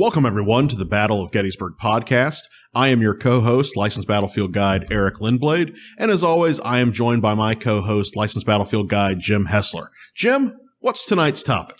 Welcome, everyone, to the Battle of Gettysburg Podcast. I am your co-host, Licensed Battlefield Guide Eric Lindblade, and as always, I am joined by my co-host, Licensed Battlefield Guide Jim Hessler. Jim, what's tonight's topic?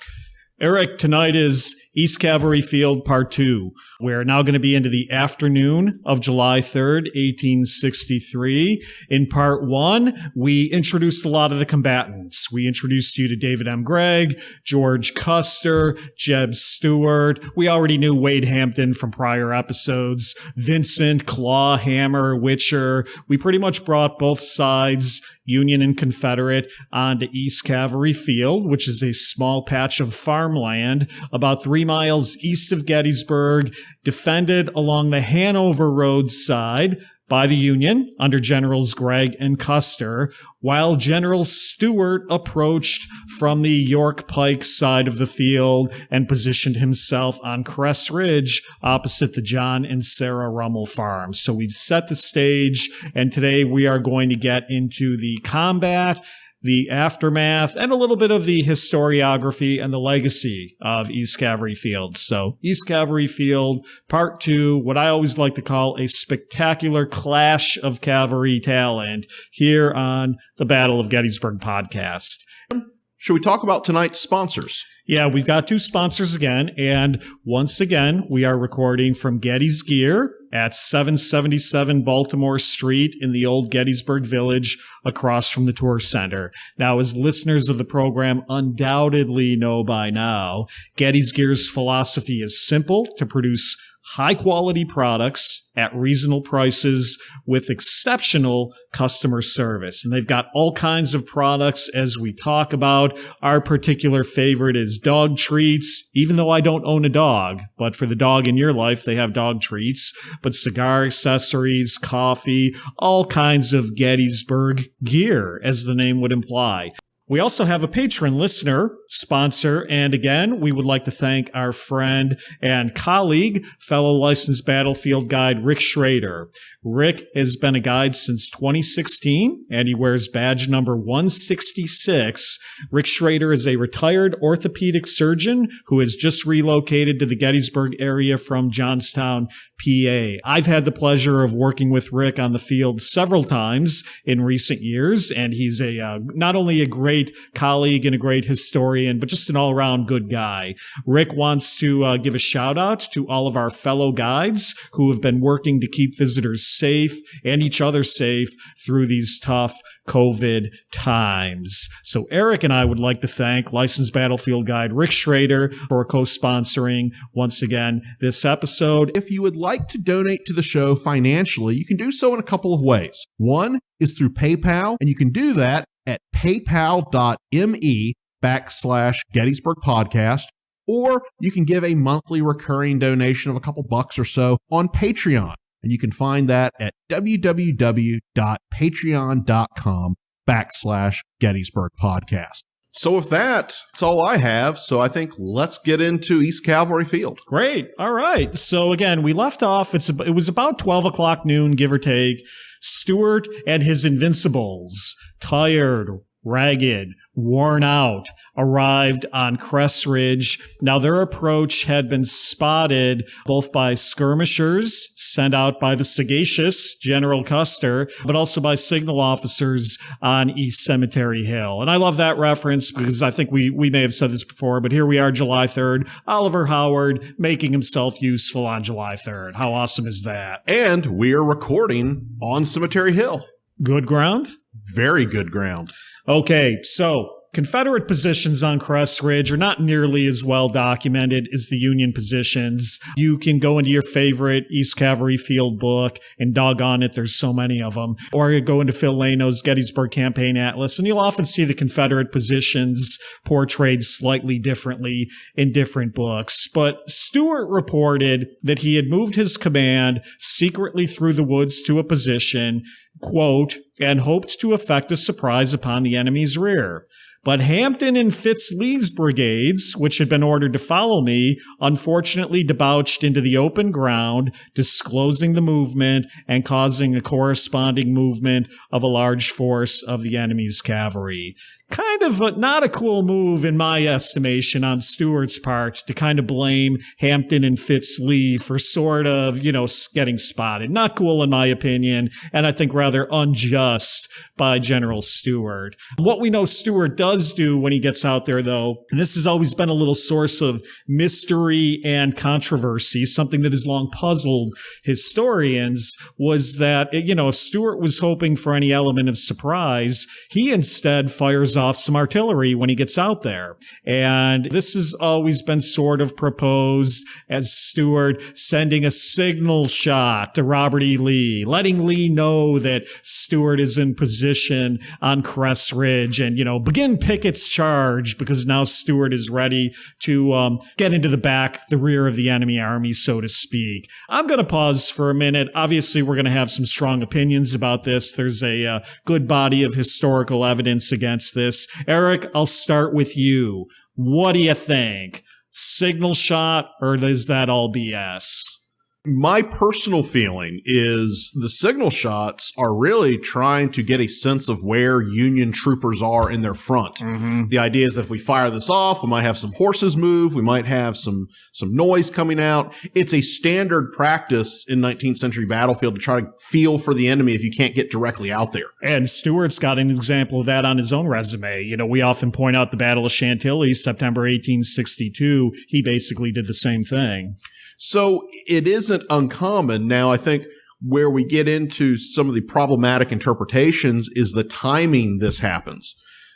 Eric, tonight is East Cavalry Field Part 2. We're now going to be into the afternoon of July 3rd, 1863. In Part 1, we introduced a lot of the combatants. We introduced you to David M. Gregg, George Custer, Jeb Stuart. We already knew Wade Hampton from prior episodes, Vincent, Claw, Hammer, Witcher. We pretty much brought both sides, Union and Confederate, onto East Cavalry Field, which is a small patch of farmland about 3 miles east of Gettysburg, defended along the Hanover Road side by the Union under Generals Gregg and Custer, while General Stuart approached from the York Pike side of the field and positioned himself on Crest Ridge opposite the John and Sarah Rummel farms. So we've set the stage, and today we are going to get into the combat, the aftermath, and a little bit of the historiography and the legacy of East Cavalry Field. So East Cavalry Field, Part 2, what I always like to call a spectacular clash of cavalry talent here on the Battle of Gettysburg Podcast. Should we talk about tonight's sponsors? Yeah, we've got 2 sponsors again, and once again, we are recording from Getty's Gear at 777 Baltimore Street in the old Gettysburg Village across from the Tour Center. Now, as listeners of the program undoubtedly know by now, Getty's Gear's philosophy is simple: to produce high-quality products at reasonable prices with exceptional customer service. And they've got all kinds of products as we talk about. Our particular favorite is dog treats, even though I don't own a dog. But for the dog in your life, they have dog treats. But cigar accessories, coffee, all kinds of Gettysburg gear, as the name would imply. We also have a patron listener sponsor, and again, we would like to thank our friend and colleague, fellow licensed battlefield guide, Rick Schrader. Rick has been a guide since 2016, and he wears badge number 166. Rick Schrader is a retired orthopedic surgeon who has just relocated to the Gettysburg area from Johnstown, PA. I've had the pleasure of working with Rick on the field several times in recent years, and he's not only a great colleague and a great historian, but just an all-around good guy. Rick wants to give a shout-out to all of our fellow guides who have been working to keep visitors safe and each other safe through these tough COVID times. So Eric and I would like to thank licensed battlefield guide Rick Schrader for co-sponsoring once again this episode. If you would like to donate to the show financially, you can do so in a couple of ways. One is through PayPal, and you can do that at paypal.me/Gettysburg Podcast, or you can give a monthly recurring donation of a couple bucks or so on Patreon. And you can find that at www.patreon.com/Gettysburg Podcast. So with that, that's all I have. So I think let's get into East Cavalry Field. Great. All right. So again, we left off. It was about 12 o'clock noon, give or take. Stuart and his Invincibles, tired, ragged, worn out, arrived on Crest Ridge. Now, their approach had been spotted both by skirmishers sent out by the sagacious General Custer, but also by signal officers on East Cemetery Hill. And I love that reference because I think we may have said this before, but here we are, July 3rd, Oliver Howard making himself useful on July 3rd. How awesome is that? And we are recording on Cemetery Hill. Good ground? Very good ground. Okay, so Confederate positions on Crest Ridge are not nearly as well documented as the Union positions. You can go into your favorite East Cavalry Field book, and doggone it, there's so many of them. Or you go into Phil Lano's Gettysburg Campaign Atlas, and you'll often see the Confederate positions portrayed slightly differently in different books. But Stuart reported that he had moved his command secretly through the woods to a position, quote, and hoped to effect a surprise upon the enemy's rear. But Hampton and Fitz-Lee's brigades, which had been ordered to follow me, unfortunately debouched into the open ground, disclosing the movement and causing a corresponding movement of a large force of the enemy's cavalry. kind of not a cool move in my estimation on Stuart's part to kind of blame Hampton and Fitz-Lee for sort of, getting spotted. Not cool in my opinion, and I think rather unjust by General Stuart. What we know Stuart does do when he gets out there, though, and this has always been a little source of mystery and controversy, something that has long puzzled historians, was that, if Stuart was hoping for any element of surprise, he instead fires off some artillery when he gets out there. And this has always been sort of proposed as Stuart sending a signal shot to Robert E. Lee, letting Lee know that Stuart is in position on Crest Ridge and, begin Pickett's charge, because now Stuart is ready to get into the rear of the enemy army, so to speak. I'm going to pause for a minute. Obviously, we're going to have some strong opinions about this. There's a good body of historical evidence against this. Eric, I'll start with you. What do you think? Signal shot, or is that all BS? My personal feeling is the signal shots are really trying to get a sense of where Union troopers are in their front. Mm-hmm. The idea is that if we fire this off, we might have some horses move. We might have some noise coming out. It's a standard practice in 19th century battlefield to try to feel for the enemy if you can't get directly out there. And Stuart's got an example of that on his own resume. We often point out the Battle of Chantilly, September 1862. He basically did the same thing. So it isn't uncommon. Now, I think where we get into some of the problematic interpretations is the timing this happens.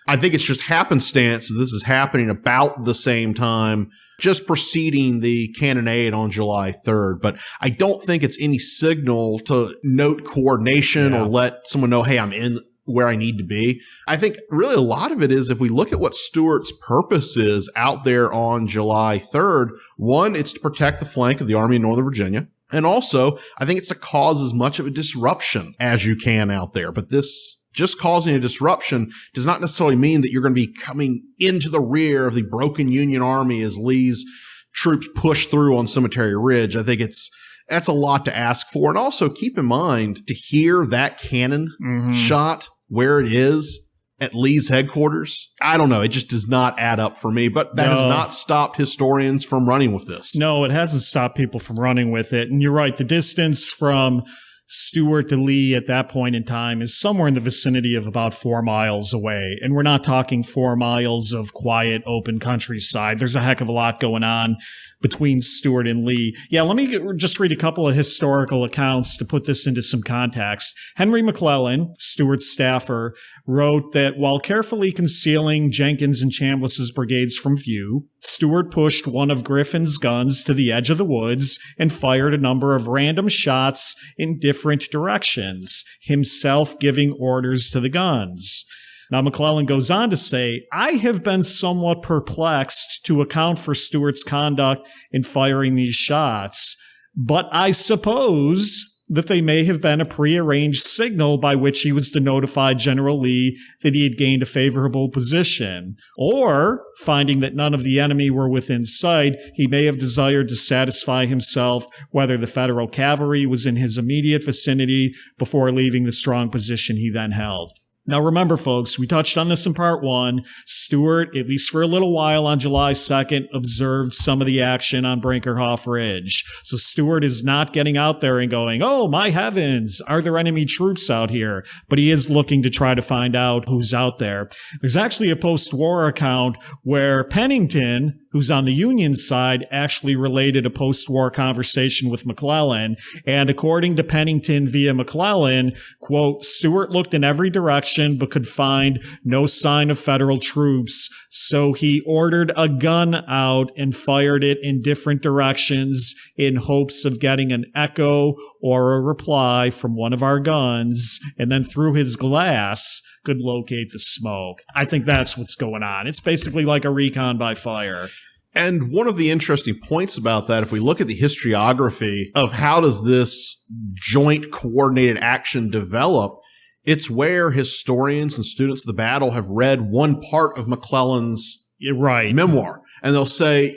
I think it's just happenstance that this is happening about the same time, just preceding the cannonade on July 3rd. But I don't think it's any signal to note coordination or let someone know, hey, I'm in where I need to be. I think really a lot of it is, if we look at what Stuart's purpose is out there on July 3rd, one, it's to protect the flank of the Army in Northern Virginia. And also, I think it's to cause as much of a disruption as you can out there. But this just causing a disruption does not necessarily mean that you're going to be coming into the rear of the broken Union Army as Lee's troops push through on Cemetery Ridge. I think that's a lot to ask for. And also keep in mind, to hear that cannon shot where it is at Lee's headquarters, I don't know. It just does not add up for me. But that has not stopped historians from running with this. No, it hasn't stopped people from running with it. And you're right. The distance from Stuart to Lee at that point in time is somewhere in the vicinity of about 4 miles away. And we're not talking 4 miles of quiet, open countryside. There's a heck of a lot going on between Stuart and Lee. Yeah, let me just read a couple of historical accounts to put this into some context. Henry McClellan, Stuart's staffer, wrote that while carefully concealing Jenkins and Chambliss's brigades from view, Stuart pushed one of Griffin's guns to the edge of the woods and fired a number of random shots in different directions, himself giving orders to the guns. Now, McClellan goes on to say, I have been somewhat perplexed to account for Stuart's conduct in firing these shots, but I suppose that they may have been a prearranged signal by which he was to notify General Lee that he had gained a favorable position. Or, finding that none of the enemy were within sight, he may have desired to satisfy himself whether the Federal cavalry was in his immediate vicinity before leaving the strong position he then held. Now remember, folks, we touched on this in part 1. Stuart, at least for a little while on July 2nd, observed some of the action on Brinkerhoff Ridge. So Stuart is not getting out there and going, oh, my heavens, are there enemy troops out here? But he is looking to try to find out who's out there. There's actually a post-war account where Pennington, who's on the Union side, actually related a post-war conversation with McClellan. And according to Pennington via McClellan, quote, Stuart looked in every direction but could find no sign of Federal troops, so he ordered a gun out and fired it in different directions in hopes of getting an echo or a reply from one of our guns, and then through his glass could locate the smoke. I think that's what's going on. It's basically like a recon by fire. And one of the interesting points about that, if we look at the historiography of how does this joint coordinated action develop, it's where historians and students of the battle have read one part of McClellan's memoir. And they'll say,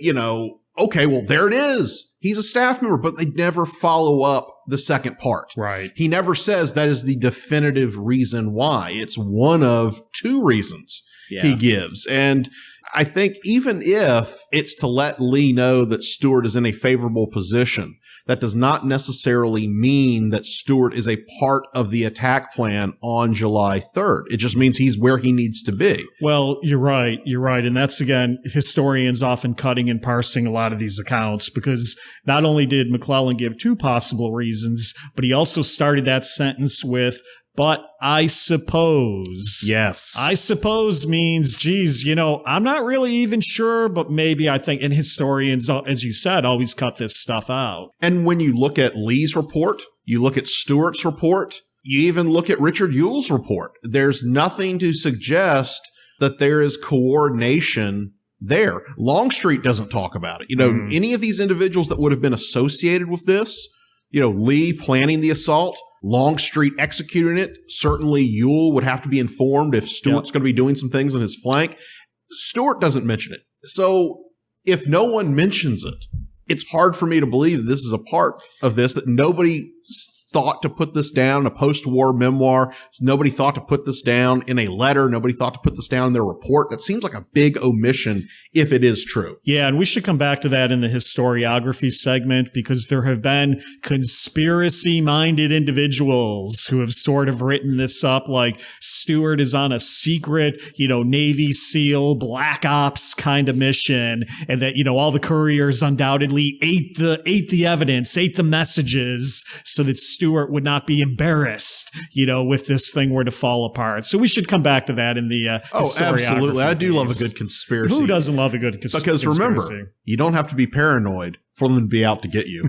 okay, well, there it is. He's a staff member, but they never follow up the second part. Right. He never says that is the definitive reason why. It's one of two reasons. he gives. And I think even if it's to let Lee know that Stuart is in a favorable position, that does not necessarily mean that Stuart is a part of the attack plan on July 3rd. It just means he's where he needs to be. Well, you're right. You're right. And that's, again, historians often cutting and parsing a lot of these accounts, because not only did McClellan give two possible reasons, but he also started that sentence with, "But I suppose." Yes. I suppose means, geez, I'm not really even sure, but maybe I think. And historians, as you said, always cut this stuff out. And when you look at Lee's report, you look at Stuart's report, you even look at Richard Ewell's report, there's nothing to suggest that there is coordination there. Longstreet doesn't talk about it. Any of these individuals that would have been associated with this, Lee planning the assault, Longstreet executing it. Certainly Ewell would have to be informed if Stuart's going to be doing some things on his flank. Stuart doesn't mention it. So if no one mentions it, it's hard for me to believe that this is a part of this, that nobody thought to put this down in a post-war memoir. Nobody thought to put this down in a letter. Nobody thought to put this down in their report. That seems like a big omission if it is true. Yeah, and we should come back to that in the historiography segment, because there have been conspiracy-minded individuals who have sort of written this up like Stuart is on a secret, Navy SEAL, Black Ops kind of mission, and that, all the couriers undoubtedly ate the evidence, ate the messages, so that Stuart would not be embarrassed, if this thing were to fall apart. So we should come back to that in the absolutely. I do love a good conspiracy. Who doesn't love a good conspiracy? Because remember, you don't have to be paranoid for them to be out to get you.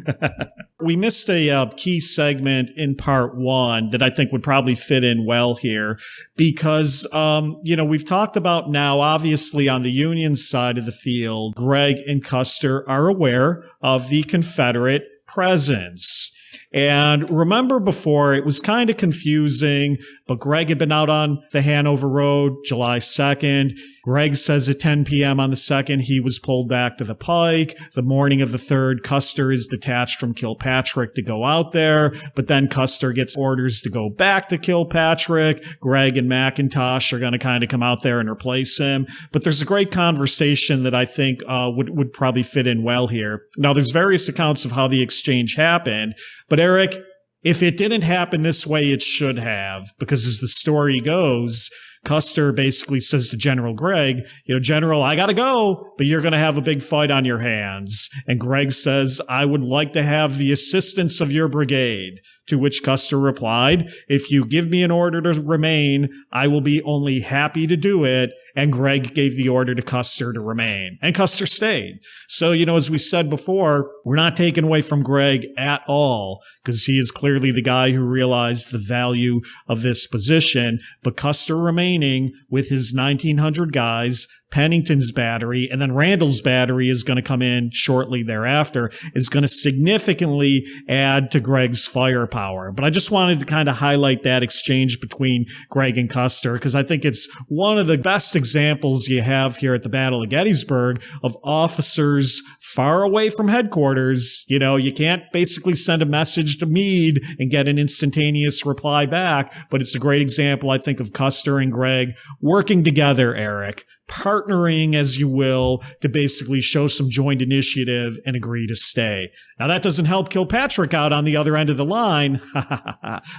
We missed a key segment in part one that I think would probably fit in well here, because, we've talked about now, obviously on the Union side of the field, Gregg and Custer are aware of the Confederate presence. And remember before, it was kind of confusing, but Gregg had been out on the Hanover Road July 2nd. Gregg says at 10 p.m. on the 2nd, he was pulled back to the pike. The morning of the 3rd, Custer is detached from Kilpatrick to go out there, but then Custer gets orders to go back to Kilpatrick. Gregg and McIntosh are going to kind of come out there and replace him. But there's a great conversation that I think would probably fit in well here. Now, there's various accounts of how the exchange happened, but Eric, if it didn't happen this way, it should have, because as the story goes, Custer basically says to General Gregg, General, I gotta go, but you're gonna have a big fight on your hands. And Gregg says, I would like to have the assistance of your brigade. To which Custer replied, if you give me an order to remain, I will be only happy to do it. And Gregg gave the order to Custer to remain. And Custer stayed. So, as we said before, we're not taking away from Gregg at all, because he is clearly the guy who realized the value of this position. But Custer remaining with his 1,900 guys, Pennington's battery, and then Randall's battery is going to come in shortly thereafter, is going to significantly add to Gregg's firepower. But I just wanted to kind of highlight that exchange between Gregg and Custer, because I think it's one of the best examples you have here at the Battle of Gettysburg of officers far away from headquarters. You can't basically send a message to Meade and get an instantaneous reply back, but it's a great example, I think, of Custer and Gregg working together, Eric, partnering, as you will, to basically show some joint initiative and agree to stay. Now, that doesn't help Kilpatrick out on the other end of the line,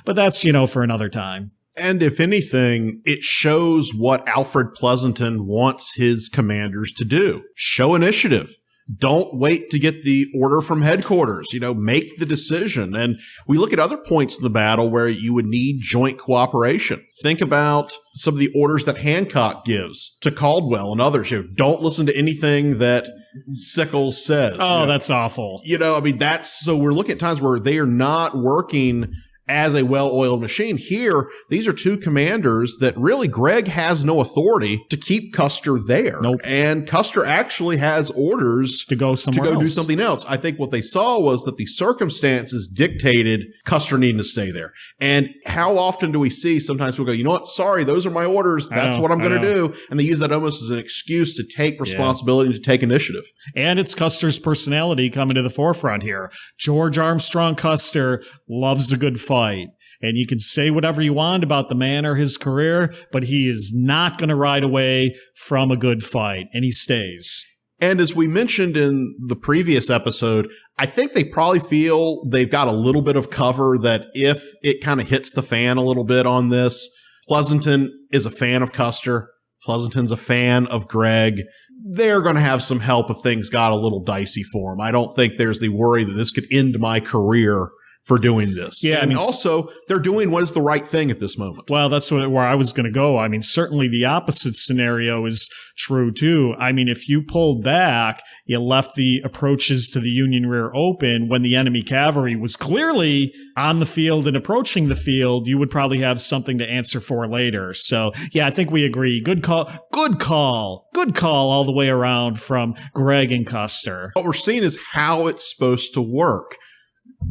but that's, for another time. And if anything, it shows what Alfred Pleasanton wants his commanders to do. Show initiative. Don't wait to get the order from headquarters, make the decision. And we look at other points in the battle where you would need joint cooperation. Think about some of the orders that Hancock gives to Caldwell and others. Don't listen to anything that Sickles says. Oh, that's awful. So we're looking at times where they are not working as a well-oiled machine. Here, these are two commanders that really Gregg has no authority to keep Custer there. Nope. And Custer actually has orders to go somewhere else. Do something else. I think what they saw was that the circumstances dictated Custer needing to stay there. And how often do we see sometimes people go, you know what? Sorry, those are my orders. That's what I'm going to do. And they use that almost as an excuse to take responsibility and to take initiative. And it's Custer's personality coming to the forefront here. George Armstrong Custer loves a good fight. And you can say whatever you want about the man or his career, but he is not going to ride away from a good fight, and he stays. And as we mentioned in the previous episode, I think they probably feel they've got a little bit of cover that if it kind of hits the fan a little bit on this, Pleasanton is a fan of Custer. Pleasanton's a fan of Greg. They're going to have some help if things got a little dicey for them. I don't think there's the worry that this could end my career for doing this. Yeah, and also, they're doing what is the right thing at this moment. Well, that's where I was going to go. I mean, certainly the opposite scenario is true, too. I mean, if you pulled back, you left the approaches to the Union rear open when the enemy cavalry was clearly on the field and approaching the field, you would probably have something to answer for later. So, yeah, I think we agree. Good call all the way around from Gregg and Custer. What we're seeing is how it's supposed to work.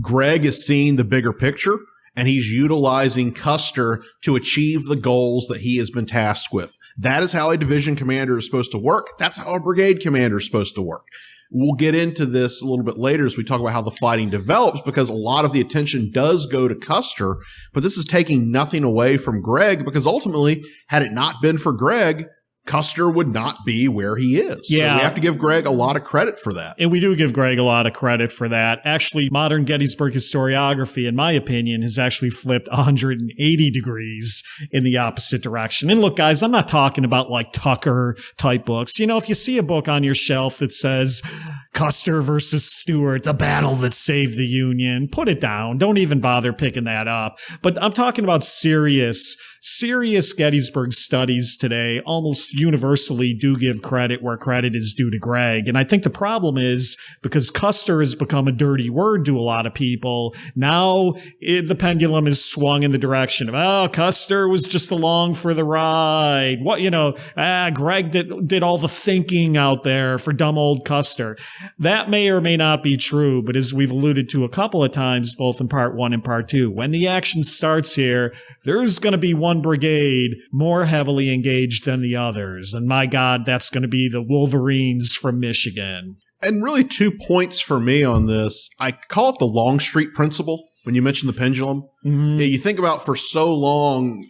Greg is seeing the bigger picture, and he's utilizing Custer to achieve the goals that he has been tasked with. That is how a division commander is supposed to work. That's how a brigade commander is supposed to work. We'll get into this a little bit later as we talk about how the fighting develops, because a lot of the attention does go to Custer, but this is taking nothing away from Greg, because ultimately, had it not been for Greg, Custer would not be where he is. Yeah. So we have to give Greg a lot of credit for that. And we do give Greg a lot of credit for that. Actually, modern Gettysburg historiography, in my opinion, has actually flipped 180 degrees in the opposite direction. And look, guys, I'm not talking about like Tucker type books. You know, if you see a book on your shelf that says Custer versus Stewart, the battle that saved the Union, put it down. Don't even bother picking that up. But I'm talking about serious Gettysburg studies today almost universally do give credit where credit is due to Greg. And I think the problem is because Custer has become a dirty word to a lot of people, now the pendulum is swung in the direction of, oh, Custer was just along for the ride. Greg did all the thinking out there for dumb old Custer. That may or may not be true, but as we've alluded to a couple of times, both in part 1 and part 2, when the action starts here, there's going to be one brigade more heavily engaged than the others. And my God, that's going to be the Wolverines from Michigan. And really 2 points for me on this. I call it the Longstreet principle when you mention the pendulum. Mm-hmm. You think about for so long,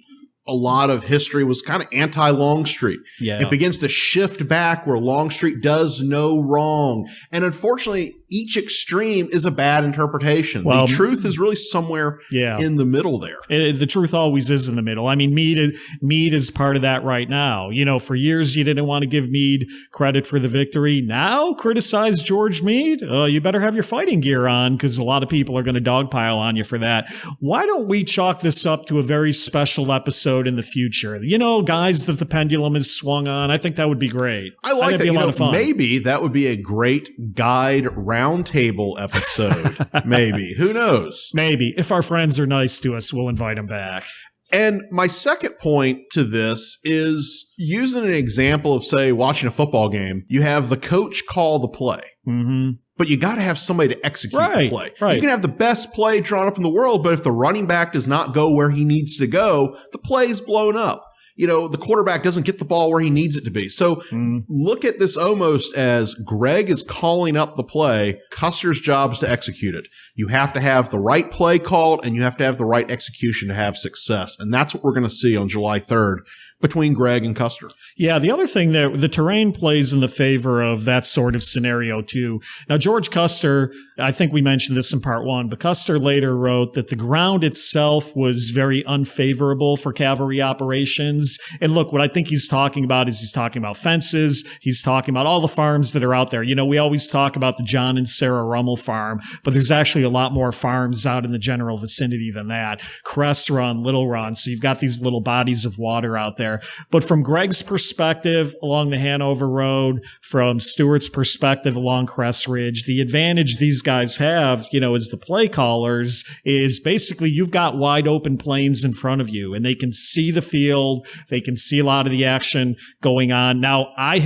a lot of history was kind of anti-Longstreet. Yeah. It begins to shift back where Longstreet does no wrong. And unfortunately, each extreme is a bad interpretation. Well, the truth is really somewhere in the middle there. The truth always is in the middle. I mean, Meade is part of that right now. You know, for years you didn't want to give Meade credit for the victory. Now criticize George Meade. You better have your fighting gear on because a lot of people are going to dogpile on you for that. Why don't we chalk this up to a very special episode in the future? You know, guys that the pendulum is swung on. I think that would be great. I like that. You know, maybe that would be a great guide roundtable episode. Maybe. Who knows? Maybe. If our friends are nice to us, we'll invite them back. And my second point to this is using an example of, say, watching a football game. You have the coach call the play. Mm-hmm. But you got to have somebody to execute the play. Right. You can have the best play drawn up in the world, but if the running back does not go where he needs to go, the play is blown up. You know, the quarterback doesn't get the ball where he needs it to be. So look at this almost as Greg is calling up the play. Custer's job is to execute it. You have to have the right play called and you have to have the right execution to have success. And that's what we're going to see on July 3rd between Greg and Custer. Yeah, the other thing that the terrain plays in the favor of that sort of scenario too. Now, George Custer, I think we mentioned this in part 1, but Custer later wrote that the ground itself was very unfavorable for cavalry operations. And look, what I think he's talking about is he's talking about fences. He's talking about all the farms that are out there. You know, we always talk about the John and Sarah Rummel farm, but there's actually a lot more farms out in the general vicinity than that. Crest Run, Little Run. So you've got these little bodies of water out there. But from Greg's perspective along the Hanover Road, from Stewart's perspective along Crest Ridge, the advantage these guys have, you know, as the play callers is basically you've got wide open plains in front of you and they can see the field. They can see a lot of the action going on. Now, I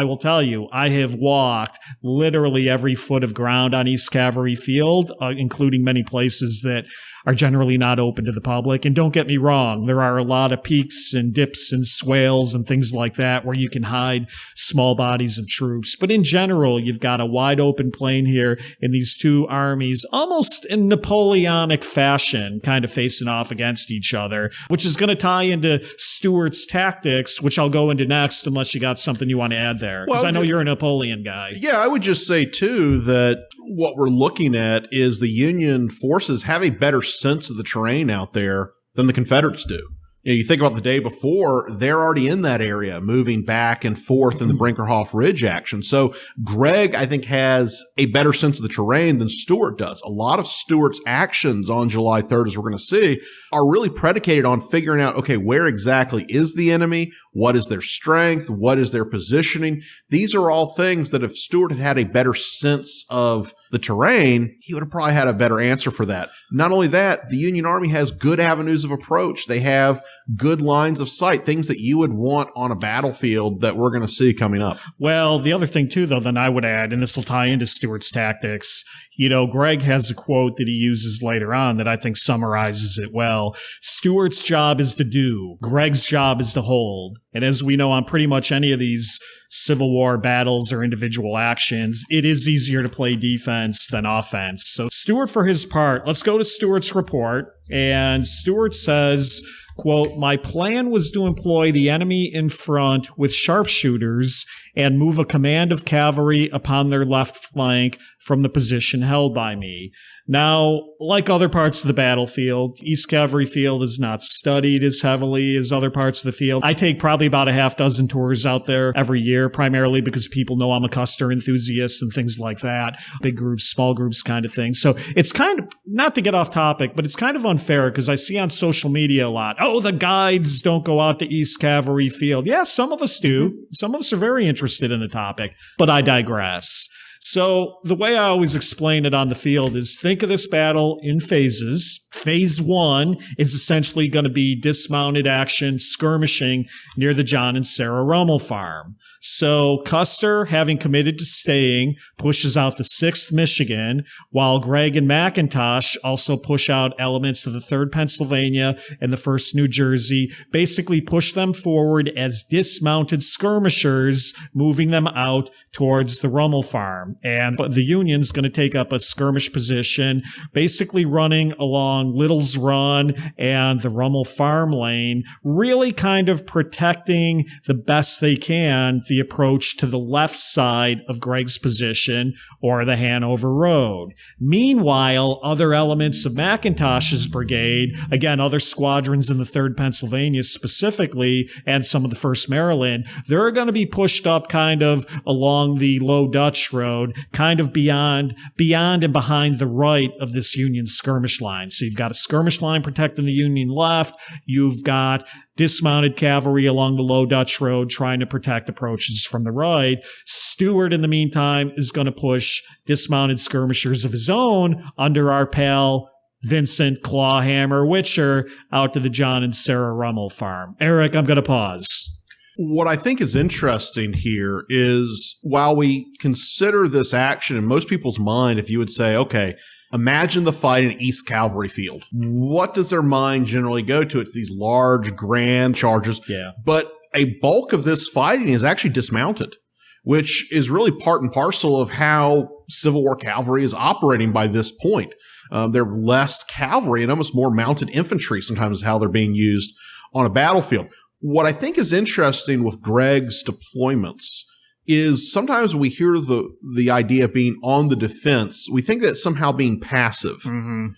will tell you, I have walked literally every foot of ground on East Cavalry Field, including many places that are generally not open to the public. And don't get me wrong, there are a lot of peaks and dips crypts and swales and things like that where you can hide small bodies of troops. But in general, you've got a wide open plain here in these two armies, almost in Napoleonic fashion, kind of facing off against each other, which is going to tie into Stewarts Tactics, which I'll go into next unless you got something you want to add there. Because I know you're a Napoleon guy. Yeah, I would just say, too, that what we're looking at is the Union forces have a better sense of the terrain out there than the Confederates do. You think about the day before, they're already in that area, moving back and forth in the Brinkerhoff Ridge action. So Gregg, I think, has a better sense of the terrain than Stuart does. A lot of Stuart's actions on July 3rd, as we're going to see, are really predicated on figuring out, okay, where exactly is the enemy? What is their strength? What is their positioning? These are all things that if Stuart had had a better sense of the terrain, he would have probably had a better answer for that. Not only that, the Union Army has good avenues of approach. They have good lines of sight, things that you would want on a battlefield that we're going to see coming up. Well, the other thing, too, though, then I would add, and this will tie into Stewart's Tactics, Gregg has a quote that he uses later on that I think summarizes it well. Stuart's job is to do. Gregg's job is to hold. And as we know on pretty much any of these Civil War battles or individual actions, it is easier to play defense than offense. So Stuart, for his part, let's go to Stuart's report. And Stuart says, quote, "My plan was to employ the enemy in front with sharpshooters and move a command of cavalry upon their left flank from the position held by me. Now, like other parts of the battlefield, East Cavalry Field is not studied as heavily as other parts of the field. I take probably about a half dozen tours out there every year, primarily because people know I'm a Custer enthusiast and things like that. Big groups, small groups kind of thing. So it's kind of, not to get off topic, but it's kind of unfair because I see on social media a lot, oh, the guides don't go out to East Cavalry Field. Yeah, some of us do. Some of us are very interested in the topic, but I digress. So the way I always explain it on the field is think of this battle in phases. Phase 1 is essentially going to be dismounted action, skirmishing near the John and Sarah Rummel farm. So Custer, having committed to staying, pushes out the 6th Michigan, while Gregg and McIntosh also push out elements of the 3rd Pennsylvania and the 1st New Jersey, basically push them forward as dismounted skirmishers, moving them out towards the Rummel farm. And the Union's going to take up a skirmish position, basically running along Little's Run and the Rummel farm lane, really kind of protecting the best they can the approach to the left side of Gregg's position or the Hanover Road. Meanwhile, other elements of McIntosh's brigade, again, other squadrons in the 3rd Pennsylvania specifically, and some of the 1st Maryland, they're going to be pushed up kind of along the Low Dutch Road, kind of beyond and behind the right of this Union skirmish line. So you've got a skirmish line protecting the Union left. You've got dismounted cavalry along the Low Dutch Road trying to protect approaches from the right. Stuart, in the meantime, is going to push dismounted skirmishers of his own under our pal Vincent Clawhammer Witcher out to the John and Sarah Rummel farm. Eric, I'm going to pause. What I think is interesting here is while we consider this action in most people's mind, if you would say, okay, imagine the fight in East Cavalry Field. What does their mind generally go to? It's these large, grand charges. Yeah. But a bulk of this fighting is actually dismounted, which is really part and parcel of how Civil War cavalry is operating by this point. They're less cavalry and almost more mounted infantry sometimes is how they're being used on a battlefield. What I think is interesting with Gregg's deployments is sometimes when we hear the idea of being on the defense, we think that it's somehow being passive. Mm-hmm.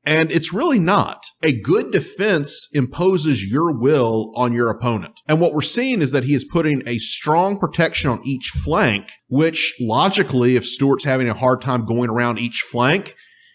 And it's really not. A good defense imposes your will on your opponent. And what we're seeing is that he is putting a strong protection on each flank, which logically, if Stuart's having a hard time going around each flank,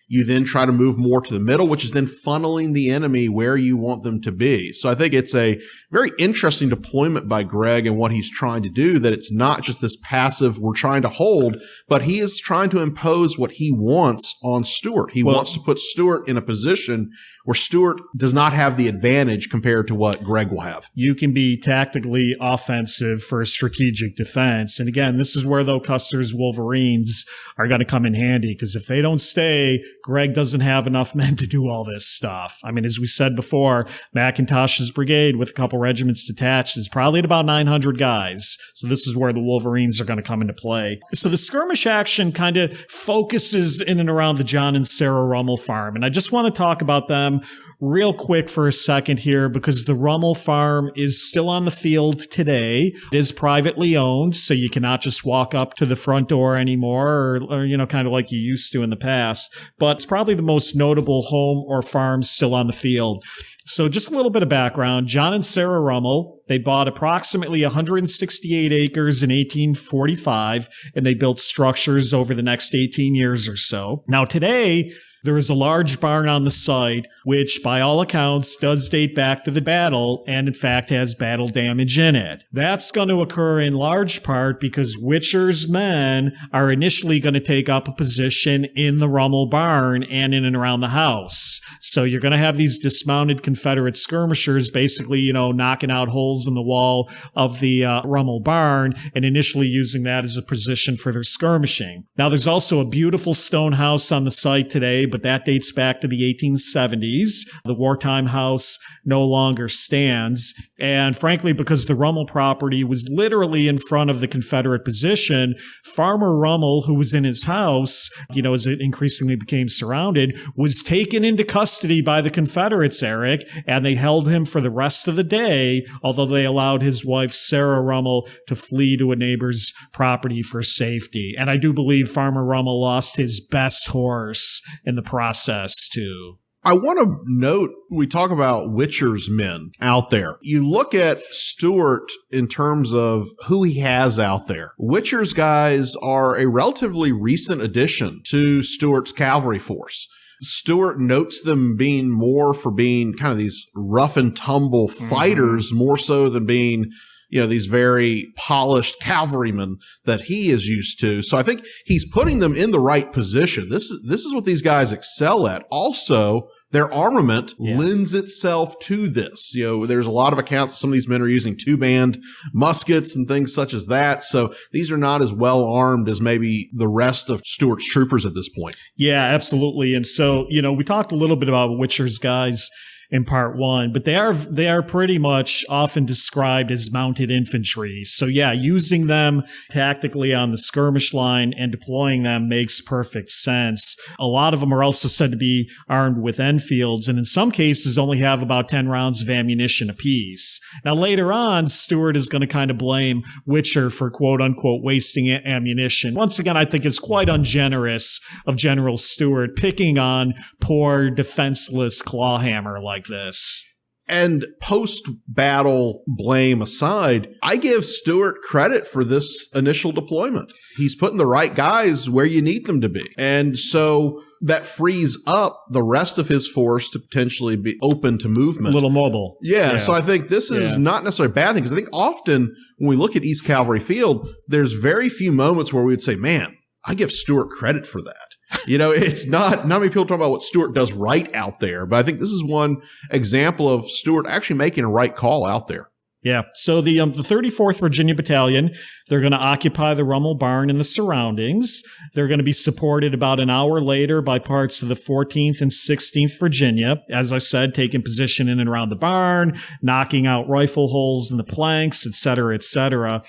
you then try to move more to the middle, which is then funneling the enemy where you want them to be. So I think it's a very interesting deployment by Gregg and what he's trying to do, that it's not just this passive, we're trying to hold, but he is trying to impose what he wants on Stuart. He wants to put Stuart in a position where Stuart does not have the advantage compared to what Gregg will have. You can be tactically offensive for a strategic defense. And again, this is where, though, Custer's Wolverines are going to come in handy, because if they don't stay Gregg doesn't have enough men to do all this stuff. I mean, as we said before, McIntosh's brigade with a couple regiments detached is probably at about 900 guys. So this is where the Wolverines are going to come into play. So the skirmish action kind of focuses in and around the John and Sarah Rummel farm. And I just want to talk about them real quick for a second here because the Rummel farm is still on the field today. It is privately owned, so you cannot just walk up to the front door anymore or kind of like you used to in the past. But it's probably the most notable home or farm still on the field. So just a little bit of background. John and Sarah Rummel, they bought approximately 168 acres in 1845, and they built structures over the next 18 years or so. Now today, there is a large barn on the site, which by all accounts does date back to the battle and in fact has battle damage in it. That's going to occur in large part because Witcher's men are initially going to take up a position in the Rummel barn and in and around the house. So you're going to have these dismounted Confederate skirmishers basically, knocking out holes in the wall of the Rummel barn and initially using that as a position for their skirmishing. Now there's also a beautiful stone house on the site today, but that dates back to the 1870s. The wartime house no longer stands. And frankly, because the Rummel property was literally in front of the Confederate position, Farmer Rummel, who was in his house, as it increasingly became surrounded, was taken into custody by the Confederates, Eric, and they held him for the rest of the day, although they allowed his wife, Sarah Rummel, to flee to a neighbor's property for safety. And I do believe Farmer Rummel lost his best horse in the process, too. I want to note, we talk about Witcher's men out there. You look at Stuart in terms of who he has out there. Witcher's guys are a relatively recent addition to Stuart's cavalry force. Stuart notes them being more for being kind of these rough and tumble fighters, more so than being these very polished cavalrymen that he is used to. So I think he's putting them in the right position. This is what these guys excel at. Also, their armament lends itself to this. There's a lot of accounts that some of these men are using two-band muskets and things such as that. So these are not as well armed as maybe the rest of Stuart's troopers at this point. Yeah, absolutely. And so, we talked a little bit about Witcher's guys in part one, but they are pretty much often described as mounted infantry. So yeah, using them tactically on the skirmish line and deploying them makes perfect sense. A lot of them are also said to be armed with Enfields, and in some cases only have about 10 rounds of ammunition apiece. Now later on, Stuart is going to kind of blame Witcher for quote unquote wasting ammunition. Once again, I think it's quite ungenerous of General Stuart picking on poor defenseless clawhammer like this. And post-battle blame aside, I give Stuart credit for this initial deployment. He's putting the right guys where you need them to be. And so that frees up the rest of his force to potentially be open to movement. A little mobile. Yeah. So I think this is not necessarily a bad thing, because I think often when we look at East Cavalry Field, there's very few moments where we would say, man, I give Stuart credit for that. It's not many people talk about what Stuart does right out there, but I think this is one example of Stuart actually making a right call out there. Yeah. So the 34th Virginia Battalion, they're going to occupy the Rummel barn and the surroundings. They're going to be supported about an hour later by parts of the 14th and 16th Virginia. As I said, taking position in and around the barn, knocking out rifle holes in the planks, et cetera, et cetera.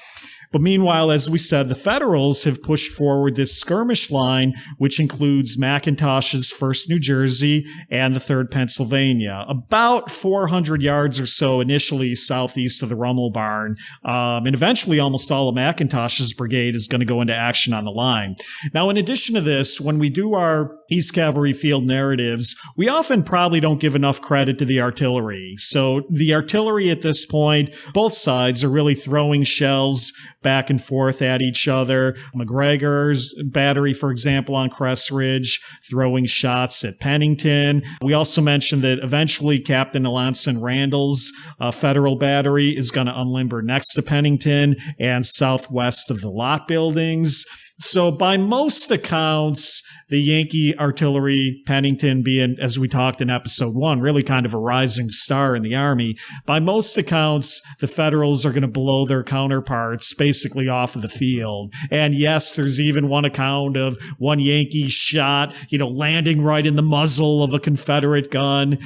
But meanwhile, as we said, the Federals have pushed forward this skirmish line, which includes McIntosh's 1st New Jersey and the 3rd Pennsylvania, about 400 yards or so initially southeast of the Rummel barn. And eventually almost all of McIntosh's brigade is going to go into action on the line. Now, in addition to this, when we do our East Cavalry Field narratives, we often probably don't give enough credit to the artillery. So the artillery at this point, both sides are really throwing shells back and forth at each other. McGregor's battery, for example, on Crest Ridge, throwing shots at Pennington. We also mentioned that eventually Captain Alanson Randall's Federal battery is going to unlimber next to Pennington and southwest of the lot buildings. So by most accounts, the Yankee artillery, Pennington being, as we talked in episode 1, really kind of a rising star in the Army. By most accounts, the Federals are going to blow their counterparts basically off of the field. And yes, there's even one account of one Yankee shot, landing right in the muzzle of a Confederate gun,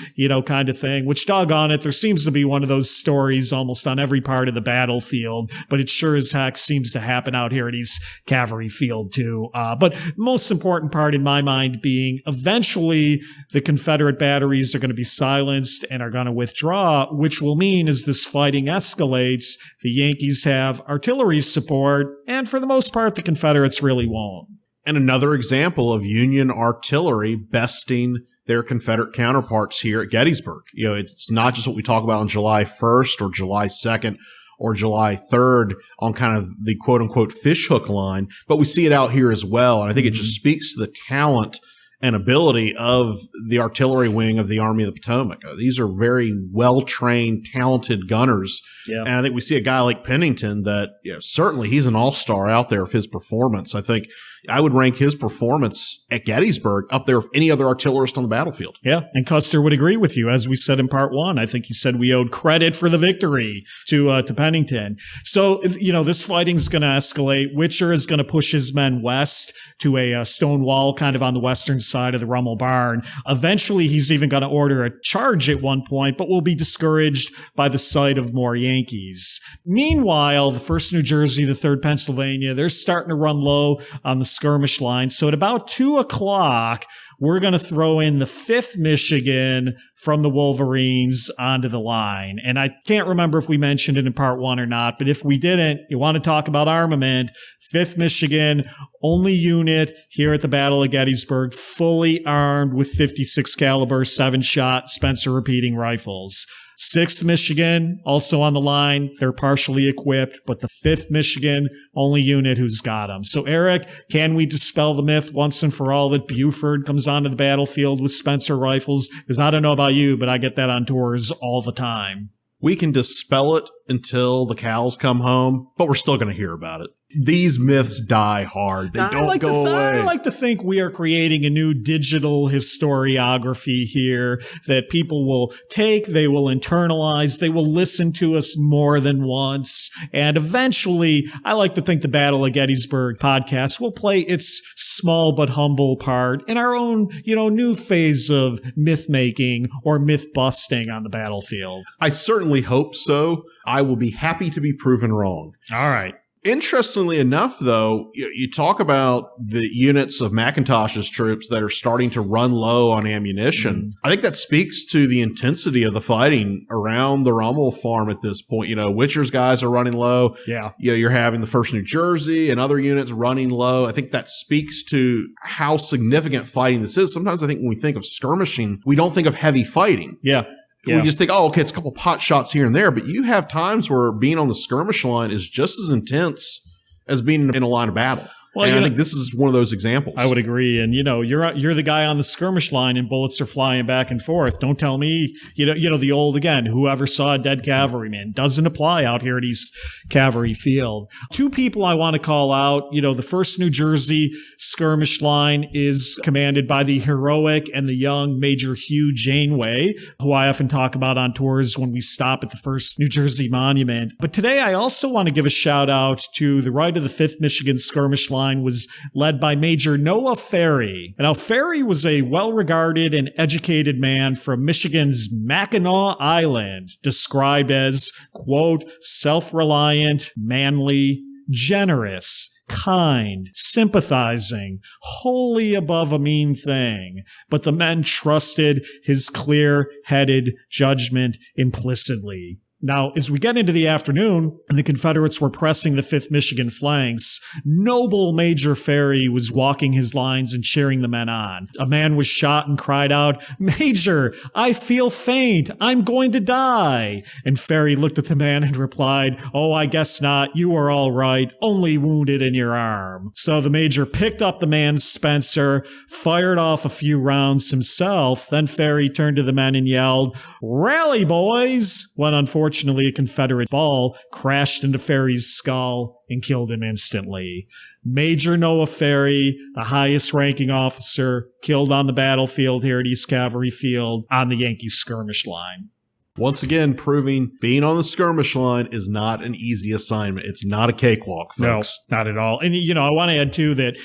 kind of thing, which doggone it, there seems to be one of those stories almost on every part of the battlefield, but it sure as heck seems to happen out here at East Cavalry Field too. But most important part in my mind being eventually the Confederate batteries are going to be silenced and are going to withdraw, which will mean as this fighting escalates, the Yankees have artillery support, and for the most part, the Confederates really won't. And another example of Union artillery besting their Confederate counterparts here at Gettysburg. It's not just what we talk about on July 1st or July 2nd or July 3rd on kind of the quote-unquote fishhook line, but we see it out here as well. And I think it just speaks to the talent and ability of the artillery wing of the Army of the Potomac. These are very well-trained, talented gunners. Yeah. And I think we see a guy like Pennington that certainly he's an all-star out there of his performance. I think I would rank his performance at Gettysburg up there with any other artillerist on the battlefield. Yeah, and Custer would agree with you. As we said in part 1, I think he said we owed credit for the victory to Pennington. So, this fighting's going to escalate. Witcher is going to push his men west to a stone wall kind of on the western side of the Rummel Barn. Eventually, he's even going to order a charge at one point, but will be discouraged by the sight of more Yankees. Meanwhile, the 1st New Jersey, the 3rd Pennsylvania, they're starting to run low on the skirmish line. So at about 2 o'clock, we're going to throw in the 5th Michigan from the Wolverines onto the line. And I can't remember if we mentioned it in part 1 or not, but if we didn't, you want to talk about armament, 5th Michigan, only unit here at the Battle of Gettysburg, fully armed with 56 caliber 7-shot Spencer repeating rifles. 6th Michigan, also on the line. They're partially equipped, but the 5th Michigan, only unit who's got them. So, Eric, can we dispel the myth once and for all that Buford comes onto the battlefield with Spencer rifles? Because I don't know about you, but I get that on tours all the time. We can dispel it until the cows come home, but we're still going to hear about it. These myths die hard. They don't go away. I like to think we are creating a new digital historiography here that people will take, they will internalize, they will listen to us more than once. And eventually, I like to think the Battle of Gettysburg podcast will play its small but humble part in our own, new phase of myth making or myth busting on the battlefield. I certainly hope so. I will be happy to be proven wrong. All right. Interestingly enough, though, you talk about the units of McIntosh's troops that are starting to run low on ammunition. I think that speaks to the intensity of the fighting around the Rummel farm at this point. Witcher's guys are running low. Yeah. You're having the 1st New Jersey and other units running low. I think that speaks to how significant fighting this is. Sometimes I think when we think of skirmishing, we don't think of heavy fighting. Yeah. We just think, it's a couple pot shots here and there. But you have times where being on the skirmish line is just as intense as being in a line of battle. Well, and I think this is one of those examples. I would agree. And, you're the guy on the skirmish line and bullets are flying back and forth. Don't tell me, the old, again, whoever saw a dead cavalryman doesn't apply out here at East Cavalry Field. 2 people I want to call out, the 1st New Jersey skirmish line is commanded by the heroic and the young Major Hugh Janeway, who I often talk about on tours when we stop at the 1st New Jersey Monument. But today I also want to give a shout out to the right of the 5th Michigan skirmish line was led by Major Noah Ferry. Now, Ferry was a well-regarded and educated man from Michigan's Mackinac Island, described as, quote, self-reliant, manly, generous, kind, sympathizing, wholly above a mean thing. But the men trusted his clear-headed judgment implicitly. Now, as we get into the afternoon, and the Confederates were pressing the 5th Michigan flanks, noble Major Ferry was walking his lines and cheering the men on. A man was shot and cried out, "Major, I feel faint. I'm going to die." And Ferry looked at the man and replied, "Oh, I guess not. You are all right. Only wounded in your arm." So the Major picked up the man's Spencer, fired off a few rounds himself. Then Ferry turned to the men and yelled, "Rally, boys!" when unfortunately unfortunately, a Confederate ball crashed into Ferry's skull and killed him instantly. Major Noah Ferry, the highest ranking officer, killed on the battlefield here at East Cavalry Field on the Yankee skirmish line. Once again, proving being on the skirmish line is not an easy assignment. It's not a cakewalk, folks. No, not at all. And, I want to add, too, that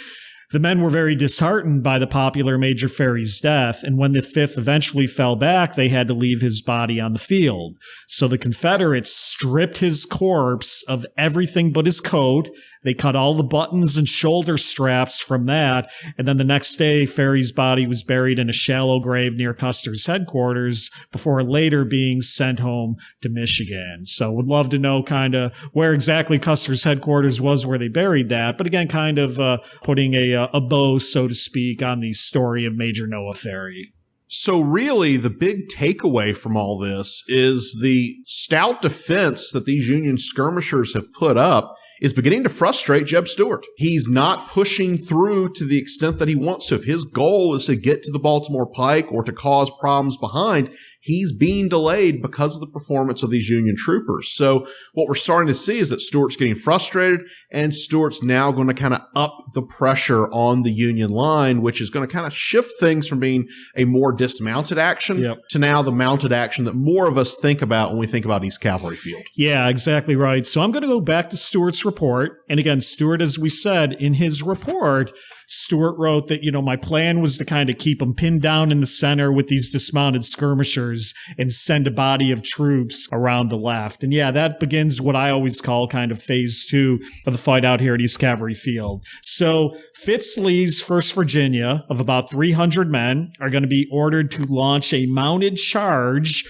the men were very disheartened by the popular Major Ferry's death, and when the 5th eventually fell back, they had to leave his body on the field. So the Confederates stripped his corpse of everything but his coat. They cut all the buttons and shoulder straps from that, and then the next day, Ferry's body was buried in a shallow grave near Custer's headquarters before later being sent home to Michigan. So would love to know kind of where exactly Custer's headquarters was where they buried that, but again, kind of putting a bow, so to speak, on the story of Major Noah Ferry. So really, the big takeaway from all this is the stout defense that these Union skirmishers have put up is beginning to frustrate Jeb Stuart. He's not pushing through to the extent that he wants to. If his goal is to get to the Baltimore Pike or to cause problems behind, he's being delayed because of the performance of these Union troopers. So what we're starting to see is that Stuart's getting frustrated, and Stuart's now going to kind of up the pressure on the Union line, which is going to kind of shift things from being a more dismounted action to now the mounted action that more of us think about when we think about East Cavalry Field. Yeah, exactly right. So I'm going to go back to Stuart's report. And again, Stuart, as we said, in his report, Stuart wrote that, my plan was to kind of keep them pinned down in the center with these dismounted skirmishers and send a body of troops around the left. And yeah, that begins what I always call kind of phase 2 of the fight out here at East Cavalry Field. So Fitz Lee's 1st Virginia of about 300 men are going to be ordered to launch a mounted charge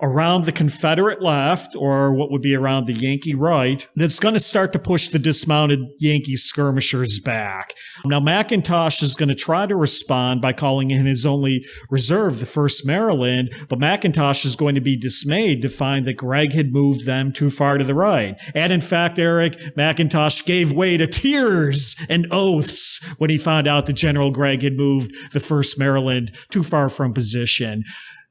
around the Confederate left, or what would be around the Yankee right, that's going to start to push the dismounted Yankee skirmishers back. Now, McIntosh is going to try to respond by calling in his only reserve, the 1st Maryland, but McIntosh is going to be dismayed to find that Gregg had moved them too far to the right. And in fact, Eric, McIntosh gave way to tears and oaths when he found out that General Gregg had moved the 1st Maryland too far from position.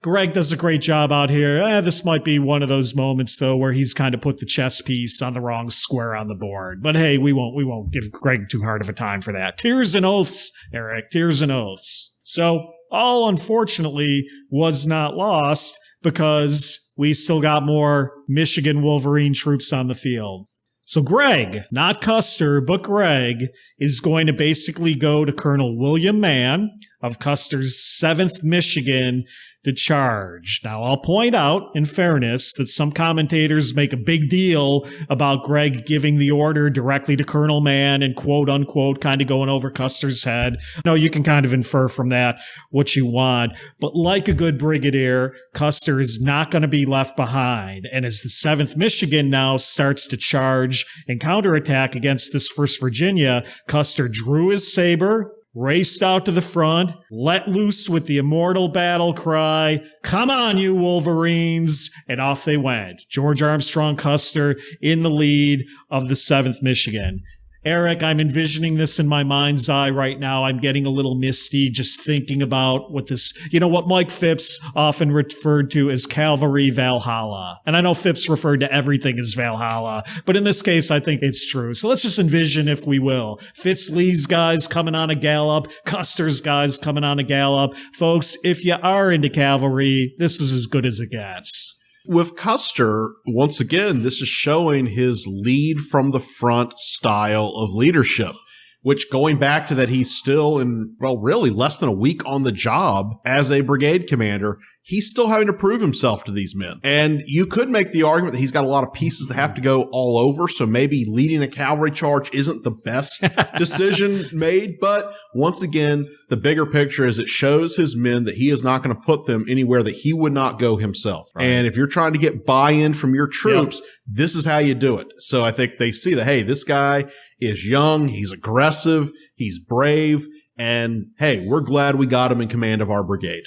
Gregg does a great job out here. This might be one of those moments, though, where he's kind of put the chess piece on the wrong square on the board. But hey, we won't give Gregg too hard of a time for that. Tears and oaths, Eric, tears and oaths. So all, unfortunately, was not lost because we still got more Michigan Wolverine troops on the field. So Gregg, not Custer, but Gregg, is going to basically go to Colonel William Mann of Custer's 7th Michigan to charge. Now, I'll point out, in fairness, that some commentators make a big deal about Gregg giving the order directly to Colonel Mann and quote-unquote kind of going over Custer's head. No, you can kind of infer from that what you want. But like a good brigadier, Custer is not going to be left behind. And as the 7th Michigan now starts to charge and counterattack against this 1st Virginia, Custer drew his saber, raced out to the front, let loose with the immortal battle cry, "Come on, you Wolverines!" And off they went. George Armstrong Custer in the lead of the 7th Michigan. Eric, I'm envisioning this in my mind's eye right now. I'm getting a little misty just thinking about what this, what Mike Phipps often referred to as Cavalry Valhalla. And I know Phipps referred to everything as Valhalla, but in this case, I think it's true. So let's just envision, if we will, Fitz Lee's guys coming on a gallop, Custer's guys coming on a gallop. Folks, if you are into cavalry, this is as good as it gets. With Custer, once again, this is showing his lead from the front style of leadership, which going back to that he's still really less than a week on the job as a brigade commander, he's still having to prove himself to these men. And you could make the argument that he's got a lot of pieces that have to go all over, so maybe leading a cavalry charge isn't the best decision made. But once again, the bigger picture is it shows his men that he is not going to put them anywhere that he would not go himself. Right. And if you're trying to get buy-in from your troops, this is how you do it. So I think they see that, hey, this guy is young, he's aggressive, he's brave, and hey, we're glad we got him in command of our brigade.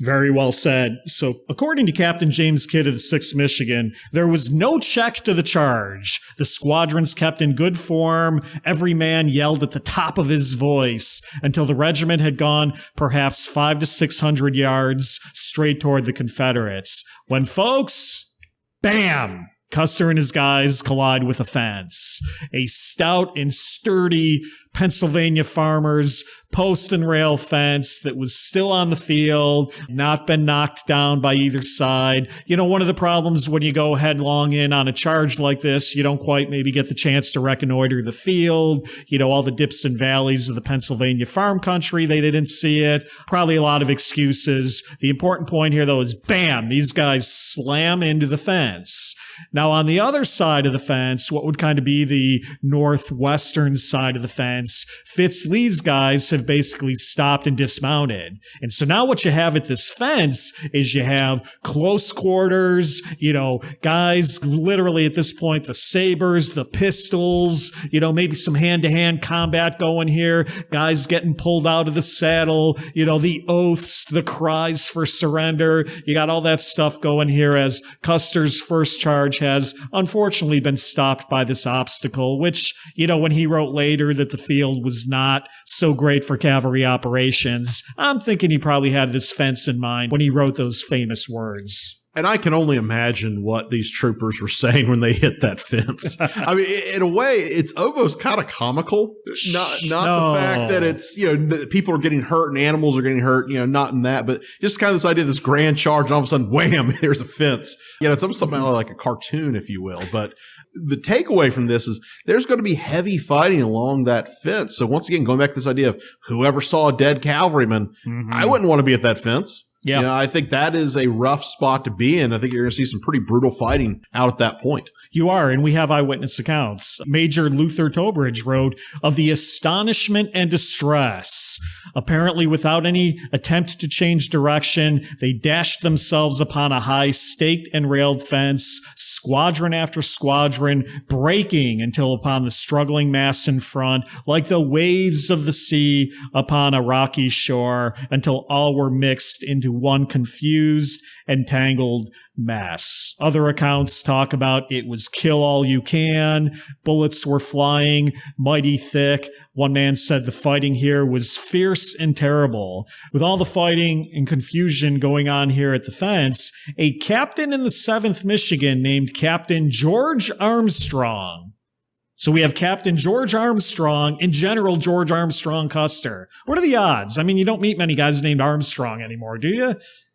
Very well said. So, according to Captain James Kidd of the 6th Michigan, there was no check to the charge. The squadrons kept in good form. Every man yelled at the top of his voice until the regiment had gone perhaps 500 to 600 yards straight toward the Confederates. When, folks, bam! Custer and his guys collide with a fence. A stout and sturdy Pennsylvania farmer's post and rail fence that was still on the field, not been knocked down by either side. You know, one of the problems when you go headlong in on a charge like this, you don't quite maybe get the chance to reconnoiter the field. You know, all the dips and valleys of the Pennsylvania farm country, they didn't see it. Probably a lot of excuses. The important point here, though, is bam, these guys slam into the fence. Now, on the other side of the fence, what would kind of be the northwestern side of the fence, Fitz Lee's guys have basically stopped and dismounted. And so now what you have at this fence is you have close quarters, you know, guys literally at this point, the sabers, the pistols, you know, maybe some hand-to-hand combat going here, guys getting pulled out of the saddle, you know, the oaths, the cries for surrender. You got all that stuff going here as Custer's first charge has unfortunately been stopped by this obstacle, which, you know, when he wrote later that the field was not so great for cavalry operations, I'm thinking he probably had this fence in mind when he wrote those famous words. And I can only imagine what these troopers were saying when they hit that fence. I mean, in a way, it's almost kind of comical. Not the fact that it's, you know, people are getting hurt and animals are getting hurt, you know, not in that, but just kind of this idea of this grand charge and all of a sudden, wham, there's a fence. You know, it's almost something like a cartoon, if you will. But the takeaway from this is there's going to be heavy fighting along that fence. So once again, going back to this idea of whoever saw a dead cavalryman, I wouldn't want to be at that fence. Yeah. You know, I think that is a rough spot to be in. I think you're going to see some pretty brutal fighting out at that point. You are, and we have eyewitness accounts. Major Luther Tobridge wrote of the astonishment and distress. Apparently, without any attempt to change direction, they dashed themselves upon a high staked and railed fence, squadron after squadron, breaking until upon the struggling mass in front, like the waves of the sea upon a rocky shore, until all were mixed into one confused and tangled mass. Other accounts talk about it was kill all you can. Bullets were flying mighty thick. One man said the fighting here was fierce and terrible. With all the fighting and confusion going on here at the fence, a captain in the 7th Michigan named Captain George Armstrong. So we have Captain George Armstrong and General George Armstrong Custer. What are the odds? I mean, you don't meet many guys named Armstrong anymore, do you?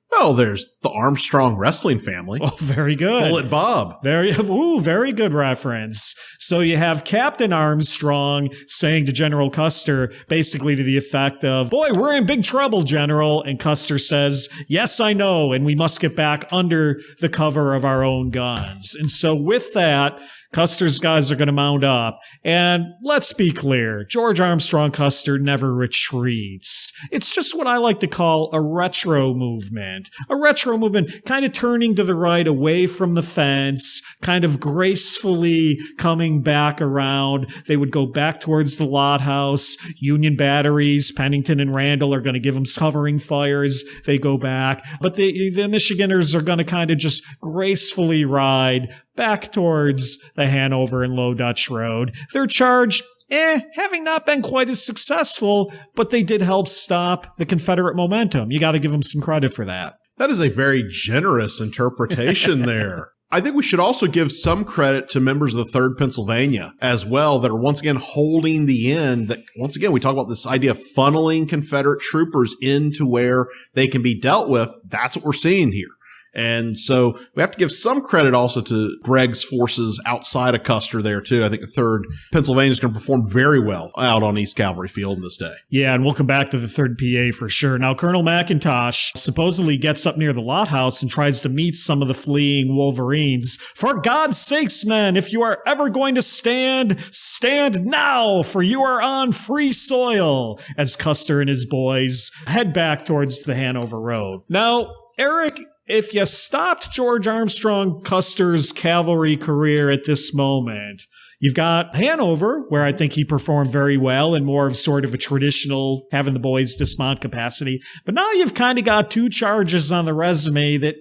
Well, there's the Armstrong wrestling family. Oh, very good. Bullet Bob. Very good reference. So you have Captain Armstrong saying to General Custer, basically to the effect of, boy, we're in big trouble, General. And Custer says, yes, I know, and we must get back under the cover of our own guns. And so with that, Custer's guys are going to mount up. And let's be clear, George Armstrong Custer never retreats. It's just what I like to call a retro movement. A retro movement kind of turning to the right away from the fence, kind of gracefully coming back around. They would go back towards the lot house. Union batteries, Pennington and Randall are going to give them covering fires. They go back. But the Michiganders are going to kind of just gracefully ride back towards the Hanover and Low Dutch Road. Their charge, having not been quite as successful, but they did help stop the Confederate momentum. You got to give them some credit for that. That is a very generous interpretation there. I think we should also give some credit to members of the 3rd Pennsylvania as well that are once again holding the end. That once again, we talk about this idea of funneling Confederate troopers into where they can be dealt with. That's what we're seeing here. And so we have to give some credit also to Gregg's forces outside of Custer there, too. I think the 3rd Pennsylvania is going to perform very well out on East Cavalry Field this day. Yeah, and we'll come back to the 3rd PA for sure. Now, Colonel McIntosh supposedly gets up near the lot house and tries to meet some of the fleeing Wolverines. For God's sakes, men, if you are ever going to stand, stand now, for you are on free soil, as Custer and his boys head back towards the Hanover Road. Now, Eric, if you stopped George Armstrong Custer's cavalry career at this moment, you've got Hanover, where I think he performed very well and more of sort of a traditional having the boys dismount capacity. But now you've kind of got 2 charges on the resume that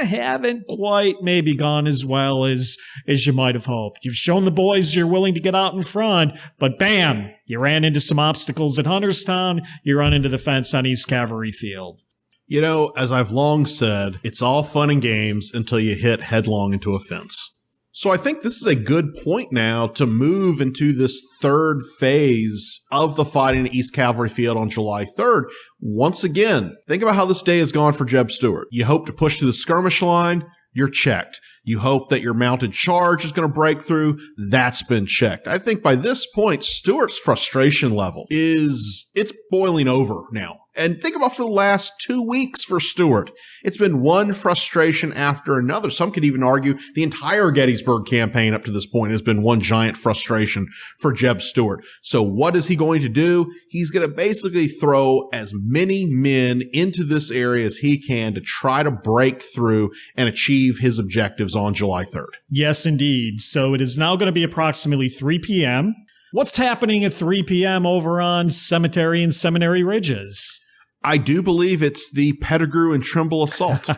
haven't quite maybe gone as well as you might have hoped. You've shown the boys you're willing to get out in front, but bam, you ran into some obstacles at Hunterstown. You run into the fence on East Cavalry Field. You know, as I've long said, it's all fun and games until you hit headlong into a fence. So I think this is a good point now to move into this third phase of the fighting at East Cavalry Field on July 3rd. Once again, think about how this day has gone for Jeb Stuart. You hope to push through the skirmish line. You're checked. You hope that your mounted charge is going to break through. That's been checked. I think by this point, Stuart's frustration level it's boiling over now. And think about for the last 2 weeks for Stuart. It's been one frustration after another. Some could even argue the entire Gettysburg campaign up to this point has been one giant frustration for Jeb Stuart. So what is he going to do? He's going to basically throw as many men into this area as he can to try to break through and achieve his objectives on July 3rd. Yes, indeed. So it is now going to be approximately 3 p.m. What's happening at 3 p.m. over on Cemetery and Seminary Ridges? I do believe it's the Pettigrew and Trimble assault.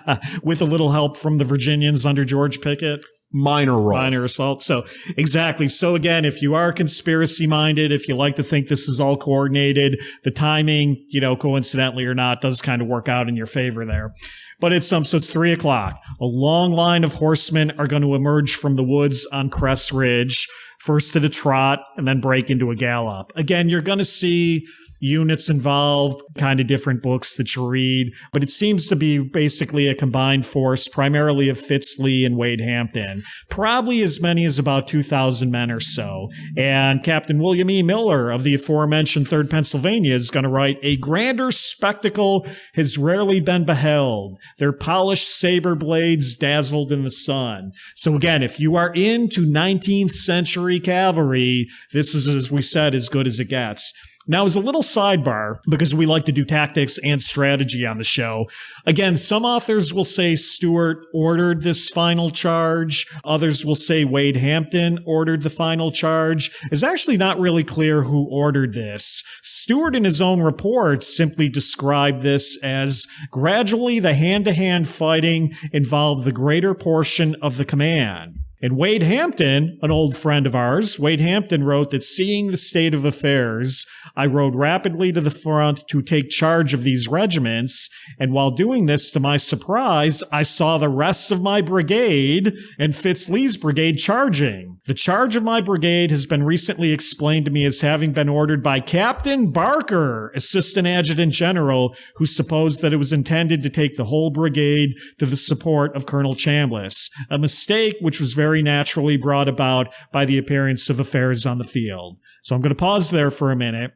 With a little help from the Virginians under George Pickett. Minor assault. So exactly. So again, if you are conspiracy minded, if you like to think this is all coordinated, the timing, coincidentally or not, does kind of work out in your favor there. But so it's 3 o'clock. A long line of horsemen are going to emerge from the woods on Crest Ridge, first at a trot and then break into a gallop. Again, you're going to see units involved, kind of different books that you read, but it seems to be basically a combined force, primarily of Fitz Lee and Wade Hampton, probably as many as about 2,000 men or so. And Captain William E. Miller of the aforementioned 3rd Pennsylvania is going to write, "A grander spectacle has rarely been beheld. Their polished saber blades dazzled in the sun." So again, if you are into 19th century cavalry, this is, as we said, as good as it gets. Now, as a little sidebar, because we like to do tactics and strategy on the show, again, some authors will say Stuart ordered this final charge. Others will say Wade Hampton ordered the final charge. It's actually not really clear who ordered this. Stuart, in his own report, simply described this as gradually the hand-to-hand fighting involved the greater portion of the command. And Wade Hampton, an old friend of ours, Wade Hampton wrote that seeing the state of affairs, I rode rapidly to the front to take charge of these regiments. And while doing this, to my surprise, I saw the rest of my brigade and Fitz Lee's brigade charging. The charge of my brigade has been recently explained to me as having been ordered by Captain Barker, Assistant Adjutant General, who supposed that it was intended to take the whole brigade to the support of Colonel Chambliss, a mistake which was very naturally brought about by the appearance of affairs on the field. So I'm going to pause there for a minute.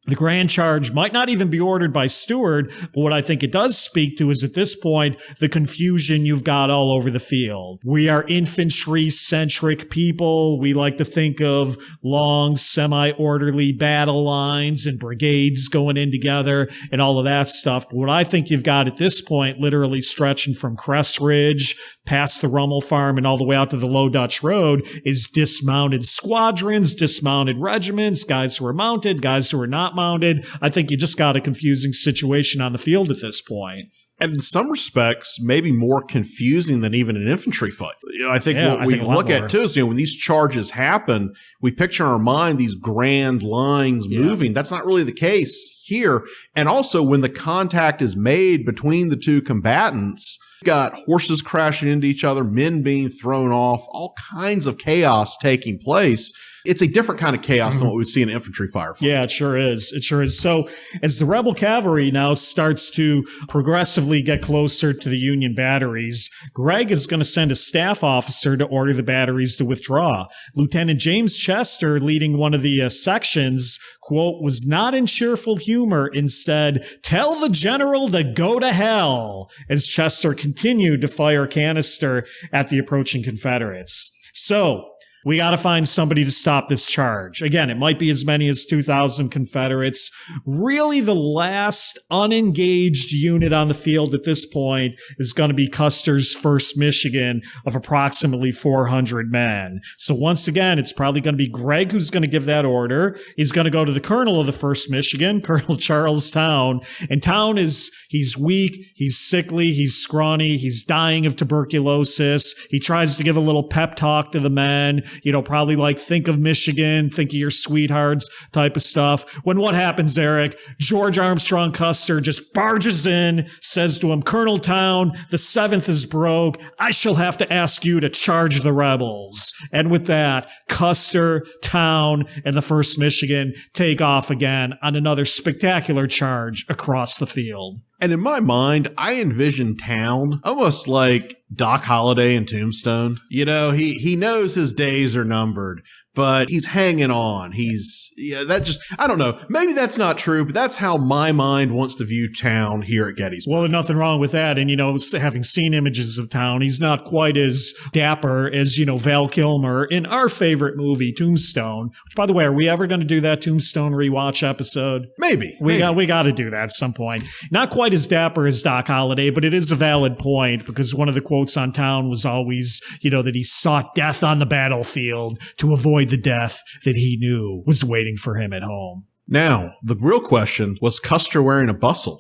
The grand charge might not even be ordered by Stuart, but what I think it does speak to is at this point, the confusion you've got all over the field. We are infantry-centric people. We like to think of long, semi-orderly battle lines and brigades going in together and all of that stuff. But what I think you've got at this point, literally stretching from Crest Ridge past the Rummel Farm and all the way out to the Low Dutch Road, is dismounted squadrons, dismounted regiments, guys who are mounted, guys who are not mounted. I think you just got a confusing situation on the field at this point. And in some respects, maybe more confusing than even an infantry fight. I think what we look at too is, when these charges happen, we picture in our mind these grand lines moving. That's not really the case here. And also when the contact is made between the two combatants, got horses crashing into each other, men being thrown off, all kinds of chaos taking place. It's a different kind of chaos than what we'd see in an infantry firefight. Yeah, it sure is. It sure is. So as the rebel cavalry now starts to progressively get closer to the Union batteries, Gregg is going to send a staff officer to order the batteries to withdraw. Lieutenant James Chester, leading one of the sections, quote, was not in cheerful humor and said, "Tell the general to go to hell," as Chester continued to fire canister at the approaching Confederates. So we got to find somebody to stop this charge. Again, it might be as many as 2,000 Confederates. Really, the last unengaged unit on the field at this point is going to be Custer's 1st Michigan of approximately 400 men. So once again, it's probably going to be Gregg who's going to give that order. He's going to go to the colonel of the 1st Michigan, Colonel Charles Towne. And Towne he's weak, he's sickly, he's scrawny, he's dying of tuberculosis. He tries to give a little pep talk to the men. probably like think of Michigan, think of your sweethearts type of stuff. When what happens, Eric? George Armstrong Custer just barges in, says to him, Colonel Town, the 7th is broke. I shall have to ask you to charge the rebels. And with that, Custer, Town, and the 1st Michigan take off again on another spectacular charge across the field. And in my mind, I envision Town almost like Doc Holliday in Tombstone. He knows his days are numbered, but he's hanging on. I don't know. Maybe that's not true, but that's how my mind wants to view Town here at Gettysburg. Well, nothing wrong with that. And, having seen images of Town, he's not quite as dapper as, Val Kilmer in our favorite movie, Tombstone, which, by the way, are we ever going to do that Tombstone rewatch episode? Maybe. We got to do that at some point. Not quite as dapper as Doc Holliday, but it is a valid point because one of the quotes on Town was always, that he sought death on the battlefield to avoid the death that he knew was waiting for him at home. Now, the real question, was Custer wearing a bustle?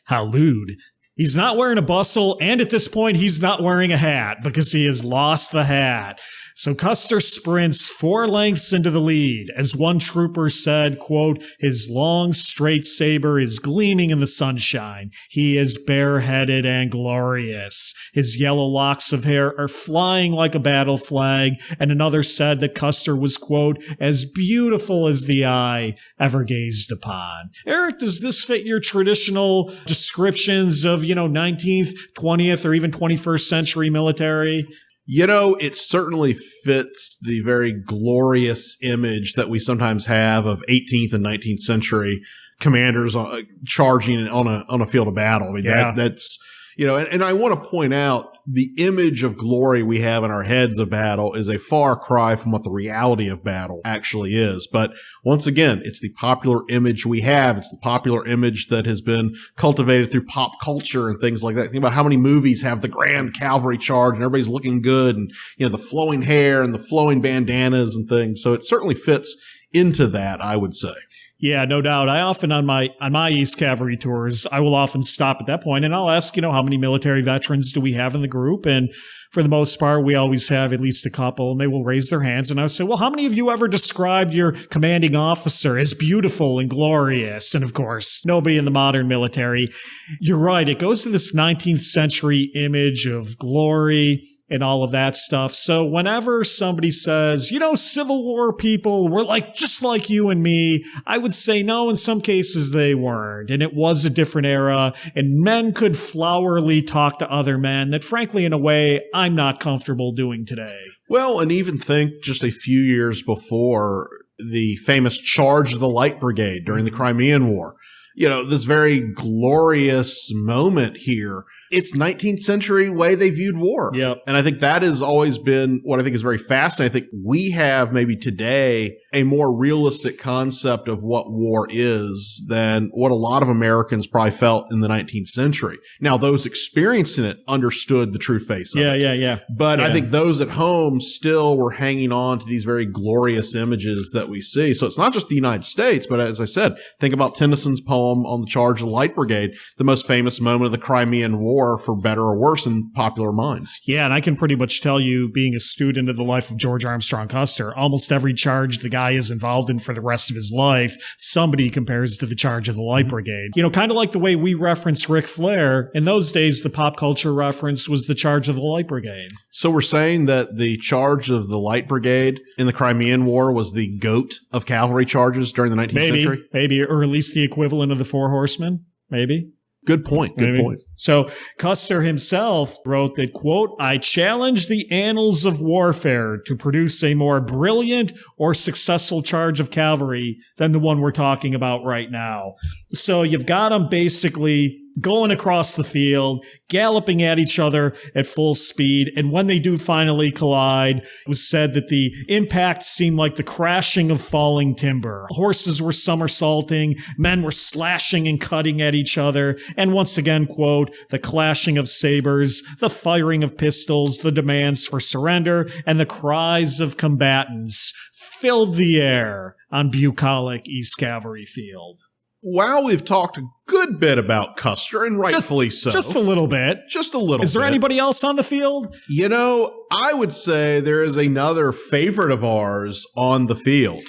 How lewd. He's not wearing a bustle, and at this point, he's not wearing a hat because he has lost the hat. So Custer sprints 4 lengths into the lead. As one trooper said, quote, his long, straight saber is gleaming in the sunshine. He is bareheaded and glorious. His yellow locks of hair are flying like a battle flag. And another said that Custer was, quote, as beautiful as the eye ever gazed upon. Eric, does this fit your traditional descriptions of, 19th, 20th, or even 21st century military? It certainly fits the very glorious image that we sometimes have of 18th and 19th century commanders charging on a field of battle. I mean, that's, and I want to point out the image of glory we have in our heads of battle is a far cry from what the reality of battle actually is. But once again, it's the popular image we have. It's the popular image that has been cultivated through pop culture and things like that. Think about how many movies have the grand cavalry charge and everybody's looking good and, the flowing hair and the flowing bandanas and things. So it certainly fits into that, I would say. Yeah, no doubt. I often on my East Cavalry tours, I will often stop at that point and I'll ask, how many military veterans do we have in the group? And for the most part, we always have at least a couple, and they will raise their hands. And I'll say, well, how many of you ever described your commanding officer as beautiful and glorious? And of course, nobody in the modern military. You're right. It goes to this 19th century image of glory and all of that stuff. So whenever somebody says, Civil War people were just like you and me, I would say no, in some cases they weren't. And it was a different era, and men could flowery talk to other men that frankly, in a way, I'm not comfortable doing today. Well, and even think just a few years before the famous charge of the Light Brigade during the Crimean War. This very glorious moment here. It's 19th century way they viewed war. Yep. And I think that has always been what I think is very fascinating. I think we have maybe today a more realistic concept of what war is than what a lot of Americans probably felt in the 19th century. Now, those experiencing it understood the true face of it. Yeah. But I think those at home still were hanging on to these very glorious images that we see. So it's not just the United States, but as I said, think about Tennyson's poem on the charge of the Light Brigade, the most famous moment of the Crimean War, for better or worse in popular minds. Yeah, and I can pretty much tell you, being a student of the life of George Armstrong Custer, almost every charge the guy is involved in for the rest of his life, somebody compares to the charge of the Light Brigade. Kind of like the way we reference Ric Flair. In those days, the pop culture reference was the charge of the Light Brigade. So we're saying that the charge of the Light Brigade in the Crimean War was the GOAT of cavalry charges during the 19th century? Maybe, or at least the equivalent of the Four Horsemen, maybe. Good point. Good point. So Custer himself wrote that, quote, I challenge the annals of warfare to produce a more brilliant or successful charge of cavalry than the one we're talking about right now. So you've got them basically going across the field, galloping at each other at full speed. And when they do finally collide, it was said that the impact seemed like the crashing of falling timber. Horses were somersaulting, men were slashing and cutting at each other. And once again, quote, the clashing of sabers, the firing of pistols, the demands for surrender, and the cries of combatants filled the air on bucolic East Cavalry Field. while we've talked a good bit about Custer, and rightfully so. Just a little bit. Just a little bit. Is there anybody else on the field? You know, I would say there is another favorite of ours on the field.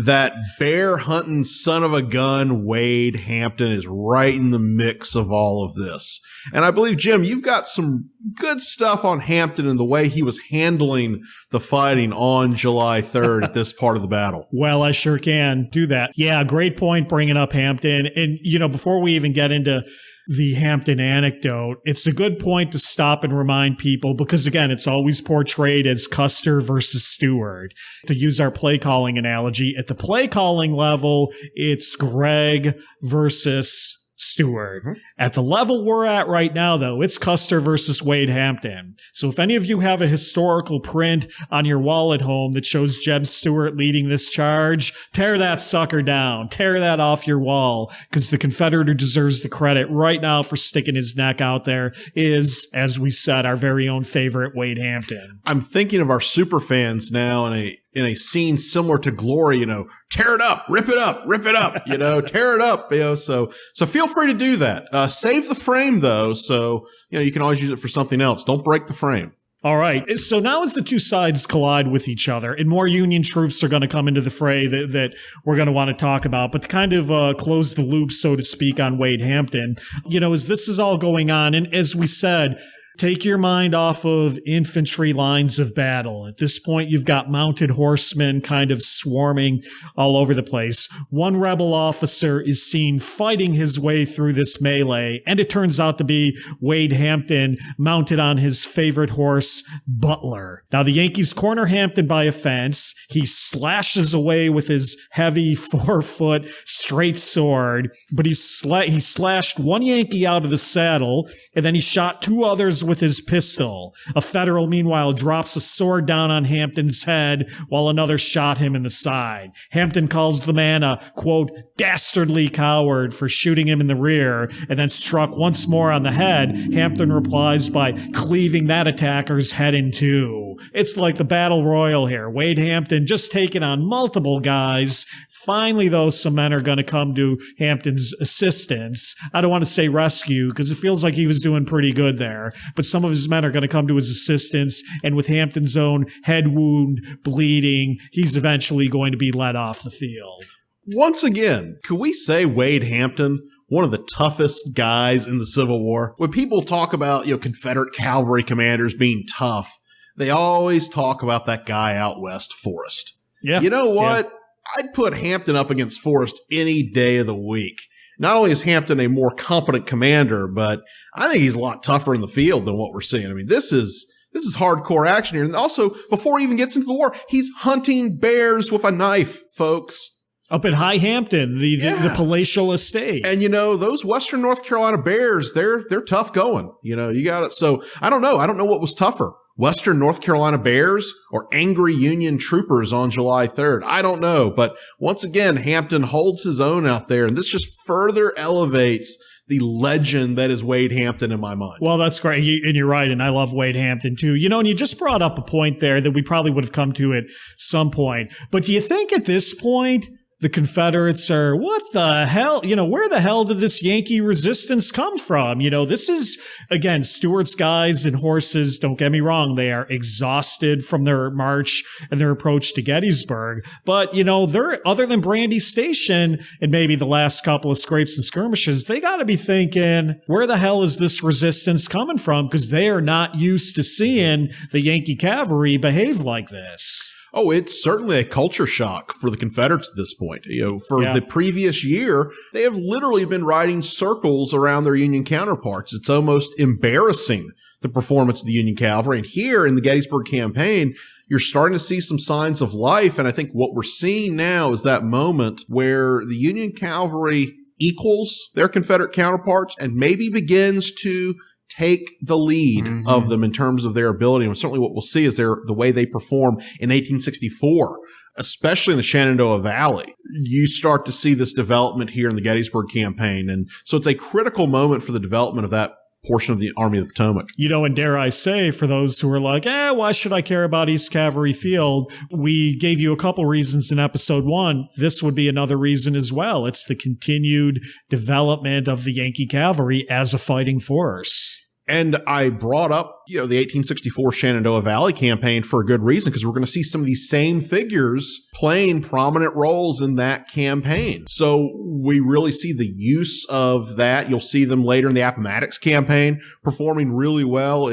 That bear hunting son of a gun, Wade Hampton, is right in the mix of all of this. And I believe, Jim, you've got some good stuff on Hampton and the way he was handling the fighting on July 3rd at this part of the battle. Well, I sure can do that. Yeah, great point bringing up Hampton. And, before we even get into the Hampton anecdote, it's a good point to stop and remind people because, again, it's always portrayed as Custer versus Stewart. To use our play calling analogy, at the play calling level, it's Greg versus Stewart. Mm-hmm. At the level we're at right now, though, it's Custer versus Wade Hampton. So if any of you have a historical print on your wall at home that shows Jeb Stuart leading this charge, tear that sucker down. Tear that off your wall, because the Confederate who deserves the credit right now for sticking his neck out there is, as we said, our very own favorite Wade Hampton. I'm thinking of our super fans now in a scene similar to Glory, tear it up, rip it up, tear it up, so feel free to do that. Save the frame though. So, you can always use it for something else. Don't break the frame. All right. So now as the two sides collide with each other and more Union troops are going to come into the fray that we're going to want to talk about, but to kind of close the loop, so to speak, on Wade Hampton, as this is all going on, and as we said, take your mind off of infantry lines of battle. At this point, you've got mounted horsemen kind of swarming all over the place. One rebel officer is seen fighting his way through this melee, and it turns out to be Wade Hampton mounted on his favorite horse, Butler. Now, the Yankees corner Hampton by a fence. He slashes away with his heavy 4-foot straight sword, but he slashed one Yankee out of the saddle, and then he shot two others with his pistol. A Federal, meanwhile, drops a sword down on Hampton's head while another shot him in the side. Hampton calls the man a, quote, dastardly coward for shooting him in the rear, and then struck once more on the head. Hampton replies by cleaving that attacker's head in two. It's like the battle royal here. Wade Hampton just taking on multiple guys. Finally, though, some men are going to come to Hampton's assistance. I don't want to say rescue because it feels like he was doing pretty good there, but some of his men are going to come to his assistance, and with Hampton's own head wound bleeding, he's eventually going to be led off the field. Once again, could we say Wade Hampton, one of the toughest guys in the Civil War? When people talk about, Confederate cavalry commanders being tough, they always talk about that guy out west, Forrest. Yeah. You know what? Yeah. I'd put Hampton up against Forrest any day of the week. Not only is Hampton a more competent commander, but I think he's a lot tougher in the field than what we're seeing. I mean, this is hardcore action here. And also, before he even gets into the war, he's hunting bears with a knife, folks. Up at High Hampton, the palatial estate. And, those Western North Carolina bears, they're tough going. You got it. So I don't know. I don't know what was tougher. Western North Carolina bears or angry Union troopers on July 3rd. I don't know. But once again, Hampton holds his own out there. And this just further elevates the legend that is Wade Hampton in my mind. Well, that's great. And you're right. And I love Wade Hampton too. And you just brought up a point there that we probably would have come to at some point. But do you think at this point, the Confederates are, what the hell? Where the hell did this Yankee resistance come from? This is, again, Stuart's guys and horses, don't get me wrong, they are exhausted from their march and their approach to Gettysburg. But, they're, other than Brandy Station and maybe the last couple of scrapes and skirmishes, they got to be thinking, where the hell is this resistance coming from? Because they are not used to seeing the Yankee cavalry behave like this. Oh, it's certainly a culture shock for the Confederates at this point. The previous year, they have literally been riding circles around their Union counterparts. It's almost embarrassing, the performance of the Union cavalry. And here in the Gettysburg campaign, you're starting to see some signs of life. And I think what we're seeing now is that moment where the Union cavalry equals their Confederate counterparts and maybe begins to take the lead of them in terms of their ability. And certainly what we'll see is the way they perform in 1864, especially in the Shenandoah Valley. You start to see this development here in the Gettysburg campaign. And so it's a critical moment for the development of that portion of the Army of the Potomac. And dare I say, for those who are like, why should I care about East Cavalry Field? We gave you a couple reasons in episode 1. This would be another reason as well. It's the continued development of the Yankee cavalry as a fighting force. And I brought up, the 1864 Shenandoah Valley campaign for a good reason, because we're going to see some of these same figures playing prominent roles in that campaign. So we really see the use of that. You'll see them later in the Appomattox campaign performing really well.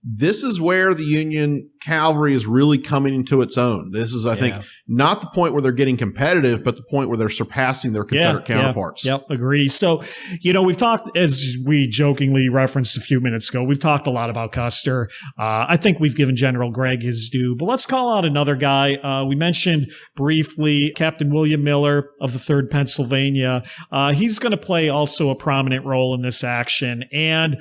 This is where the Union cavalry is really coming into its own. This is, I think, not the point where they're getting competitive, but the point where they're surpassing their Confederate counterparts. Yep, agree. So, we've talked, as we jokingly referenced a few minutes ago, we've talked a lot about Custer. I think we've given General Gregg his due, but let's call out another guy. We mentioned briefly Captain William Miller of the 3rd Pennsylvania. He's going to play also a prominent role in this action. And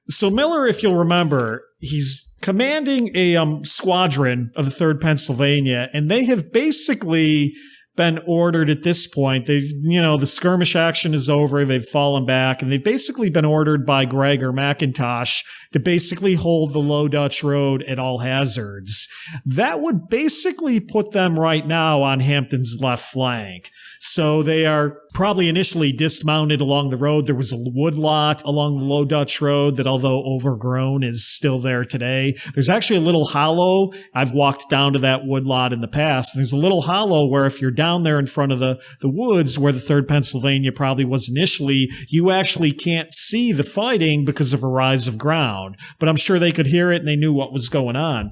so Miller, if you'll remember, he's commanding a squadron of the 3rd Pennsylvania, and they have basically been ordered at this point. They've, the skirmish action is over. They've fallen back, and they've basically been ordered by Gregg or McIntosh to basically hold the Low Dutch Road at all hazards. That would basically put them right now on Hampton's left flank. So they are probably initially dismounted along the road. There was a woodlot along the Low Dutch Road that, although overgrown, is still there today. There's actually a little hollow. I've walked down to that woodlot in the past. There's a little hollow where if you're down there in front of the woods where the 3rd Pennsylvania probably was initially, you actually can't see the fighting because of a rise of ground. But I'm sure they could hear it and they knew what was going on.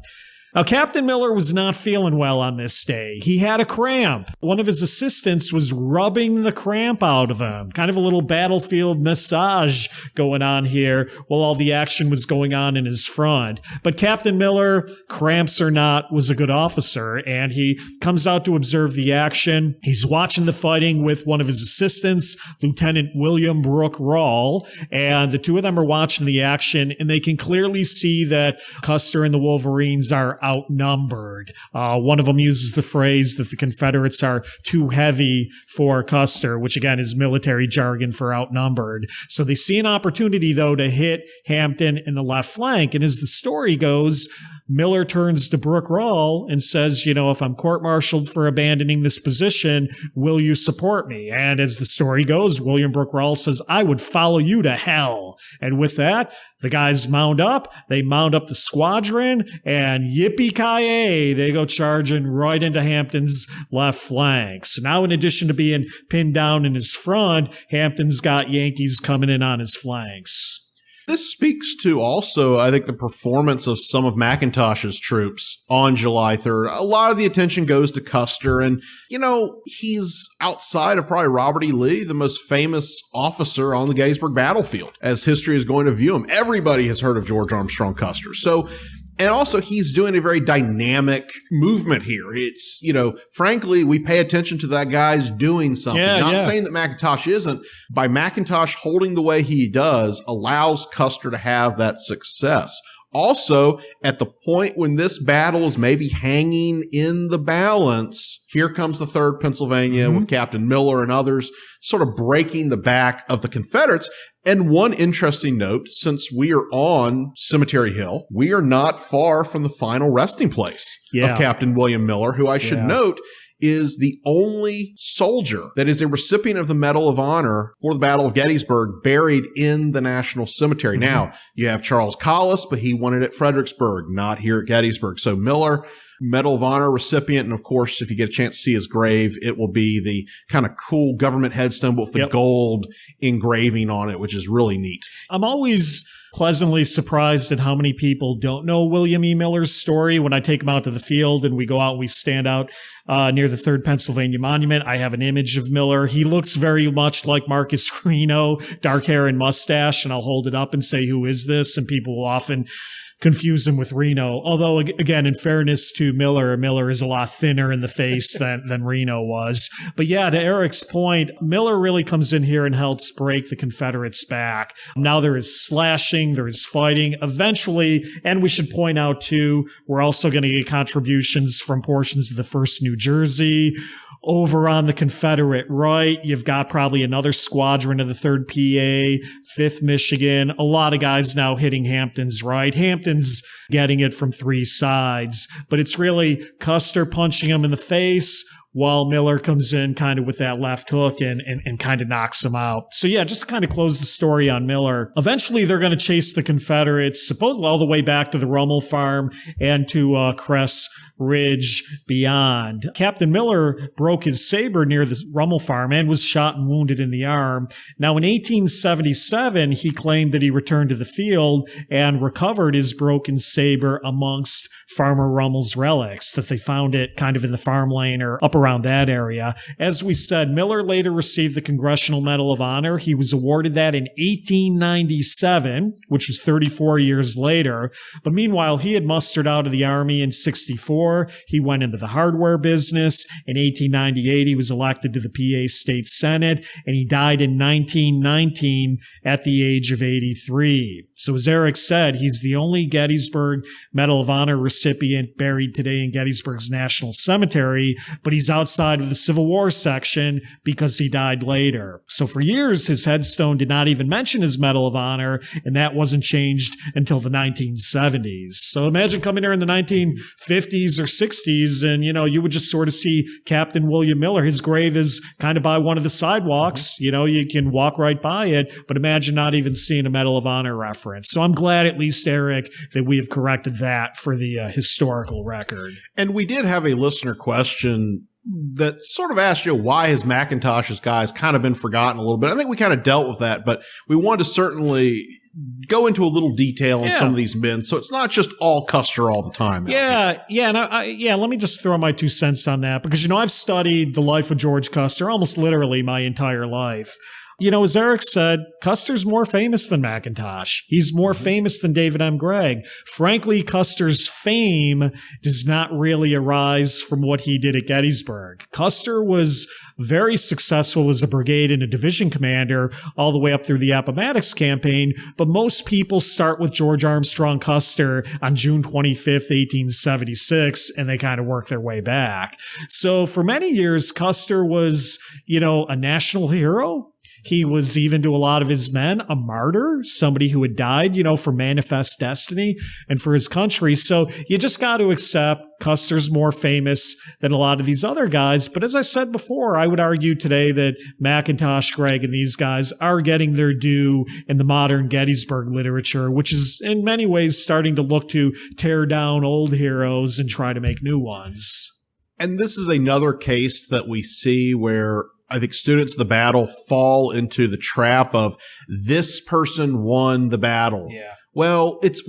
Now, Captain Miller was not feeling well on this day. He had a cramp. One of his assistants was rubbing the cramp out of him. Kind of a little battlefield massage going on here while all the action was going on in his front. But Captain Miller, cramps or not, was a good officer, and he comes out to observe the action. He's watching the fighting with one of his assistants, Lieutenant William Brooke Rawle, and the two of them are watching the action, and they can clearly see that Custer and the Wolverines are outnumbered. One of them uses the phrase that the Confederates are too heavy for Custer, which again is military jargon for outnumbered. So they see an opportunity, though, to hit Hampton in the left flank. And as the story goes, Miller turns to Brooke Rawle and says, if I'm court-martialed for abandoning this position, will you support me? And as the story goes, William Brooke Rawle says, I would follow you to hell. And with that, the guys mount up, they mount up the squadron, and yippee-ki-yay, they go charging right into Hampton's left flank. So now, in addition to being pinned down in his front, Hampton's got Yankees coming in on his flanks. This speaks to also, I think, the performance of some of McIntosh's troops on July 3rd. A lot of the attention goes to Custer, and, he's outside of probably Robert E. Lee, the most famous officer on the Gettysburg battlefield, as history is going to view him. Everybody has heard of George Armstrong Custer. So, and also, he's doing a very dynamic movement here. It's, frankly, we pay attention to that guy's doing something. Not saying that McIntosh isn't. By McIntosh holding the way he does allows Custer to have that success. Also, at the point when this battle is maybe hanging in the balance, here comes the 3rd Pennsylvania with Captain Miller and others sort of breaking the back of the Confederates. And one interesting note, since we are on Cemetery Hill, we are not far from the final resting place of Captain William Miller, who I should note is the only soldier that is a recipient of the Medal of Honor for the Battle of Gettysburg buried in the National Cemetery. Now, you have Charles Collis, but he won it at Fredericksburg, not here at Gettysburg. So Miller, Medal of Honor recipient. And of course, if you get a chance to see his grave, it will be the kind of cool government headstone with the gold engraving on it, which is really neat. I'm always pleasantly surprised at how many people don't know William E. Miller's story. When I take him out to the field and we go out and we stand out near the 3rd Pennsylvania Monument, I have an image of Miller. He looks very much like Marcus Reno, dark hair and mustache, and I'll hold it up and say, who is this? And people will often confuse him with Reno. Although, again, in fairness to Miller, Miller is a lot thinner in the face than Reno was. But yeah, to Eric's point, Miller really comes in here and helps break the Confederates back. Now there is slashing, there is fighting. Eventually, and we should point out too, we're also going to get contributions from portions of the 1st New Jersey. over on the Confederate right, you've got probably another squadron of the 3rd PA, 5th Michigan, a lot of guys now hitting Hampton's right. Hampton's getting it from 3 sides, but it's really Custer punching him in the face while Miller comes in kind of with that left hook and kind of knocks him out. So yeah, just to kind of close the story on Miller. Eventually they're going to chase the Confederates, supposedly all the way back to the Rummel Farm and to Crest Ridge beyond. Captain Miller broke his saber near the Rummel Farm and was shot and wounded in the arm. Now in 1877, he claimed that he returned to the field and recovered his broken saber amongst Farmer Rummel's relics, that they found it kind of in the farm lane or up around that area. As we said, Miller later received the Congressional Medal of Honor. He was awarded that in 1897, which was 34 years later. But meanwhile, he had mustered out of the Army in 64. He went into the hardware business. In 1898, he was elected to the PA State Senate, and he died in 1919 at the age of 83. So as Eric said, he's the only Gettysburg Medal of Honor recipient buried today in Gettysburg's National Cemetery, but he's outside of the Civil War section because he died later. So for years, his headstone did not even mention his Medal of Honor, and that wasn't changed until the 1970s. So imagine coming here in the 1950s or 60s, and, you would just sort of see Captain William Miller. His grave is kind of by one of the sidewalks. You can walk right by it, but imagine not even seeing a Medal of Honor reference. So I'm glad, at least, Eric, that we have corrected that for the historical record. And we did have a listener question that sort of asked why has McIntosh's guys kind of been forgotten a little bit. I think we kind of dealt with that, but we wanted to certainly go into a little detail on some of these men, so it's not just all Custer all the time. And let me just throw my 2 cents on that, because I've studied the life of George Custer almost literally my entire life. As Eric said, Custer's more famous than McIntosh. He's more famous than David M. Gregg. Frankly, Custer's fame does not really arise from what he did at Gettysburg. Custer was very successful as a brigade and a division commander all the way up through the Appomattox campaign, but most people start with George Armstrong Custer on June 25th, 1876, and they kind of work their way back. So for many years, Custer was, a national hero. He was, even to a lot of his men, a martyr, somebody who had died, for manifest destiny and for his country. So you just got to accept Custer's more famous than a lot of these other guys. But as I said before, I would argue today that McIntosh, Gregg, and these guys are getting their due in the modern Gettysburg literature, which is in many ways starting to look to tear down old heroes and try to make new ones. And this is another case that we see where I think students of the battle fall into the trap of this person won the battle. Yeah. Well, it's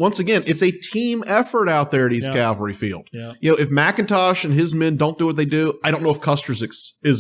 a team effort out there at East Cavalry Field. Yeah. If McIntosh and his men don't do what they do, I don't know if Custer is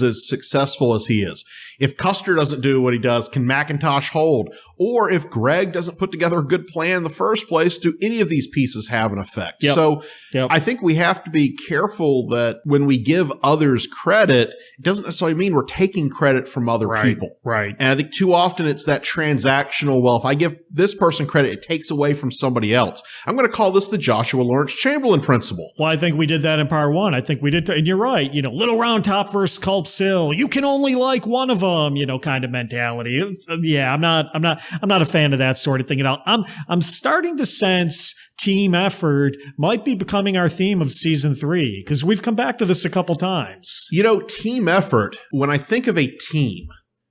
as successful as he is. If Custer doesn't do what he does, can McIntosh hold? Or if Gregg doesn't put together a good plan in the first place, do any of these pieces have an effect? Yep. So I think we have to be careful that when we give others credit, it doesn't necessarily mean we're taking credit from other people. Right. And I think too often it's that transactional, well, if I give this person credit, it takes away from somebody else. I'm going to call this the Joshua Lawrence Chamberlain principle. Well, I think we did that in part 1. I think we did. And you're right. Little Round Top versus Cult Sill. You can only like one of them, kind of mentality. Yeah, I'm not a fan of that sort of thing at all. I'm starting to sense team effort might be becoming our theme of season 3, because we've come back to this a couple times. Team effort, when I think of a team,